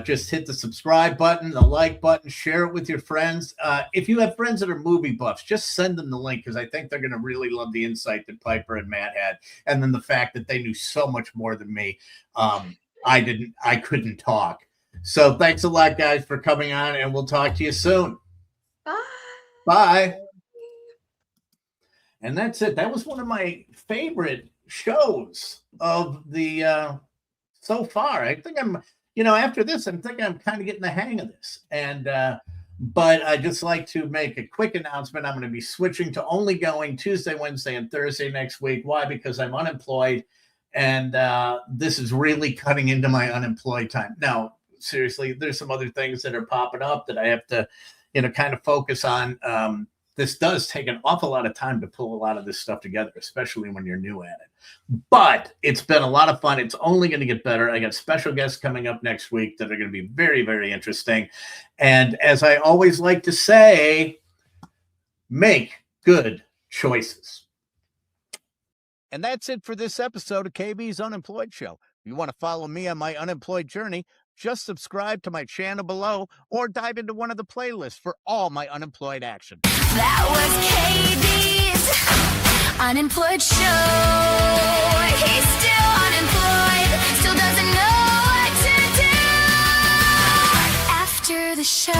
just hit the subscribe button, the like button, share it with your friends. If you have friends that are movie buffs, just send them the link because I think they're going to really love the insight that Piper and Matt had. And then the fact that they knew so much more than me. I couldn't talk. So thanks a lot, guys, for coming on, and we'll talk to you soon. Bye. Bye. And that's it. That was one of my favorite shows of the so far. I think I'm, after this, I'm thinking I'm kind of getting the hang of this. And but I'd just like to make a quick announcement. I'm going to be switching to only going Tuesday, Wednesday, and Thursday next week. Why? Because I'm unemployed, and this is really cutting into my unemployed time. Now, seriously, there's some other things that are popping up that I have to, kind of focus on. This does take an awful lot of time to pull a lot of this stuff together, especially when you're new at it. But it's been a lot of fun. It's only going to get better. I got special guests coming up next week that are going to be very, very interesting. And as I always like to say, make good choices. And that's it for this episode of KB's Unemployed Show. If you want to follow me on my unemployed journey, just subscribe to my channel below or dive into one of the playlists for all my unemployed action. That was KB's Unemployed Show. He's still unemployed, still doesn't know what to do after the show.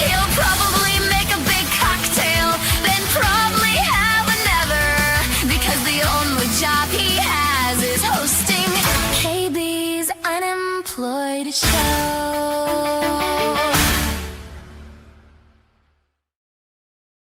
He'll probably make a big cocktail, then probably have another, because the only job he has is hosting KB's Unemployed Show.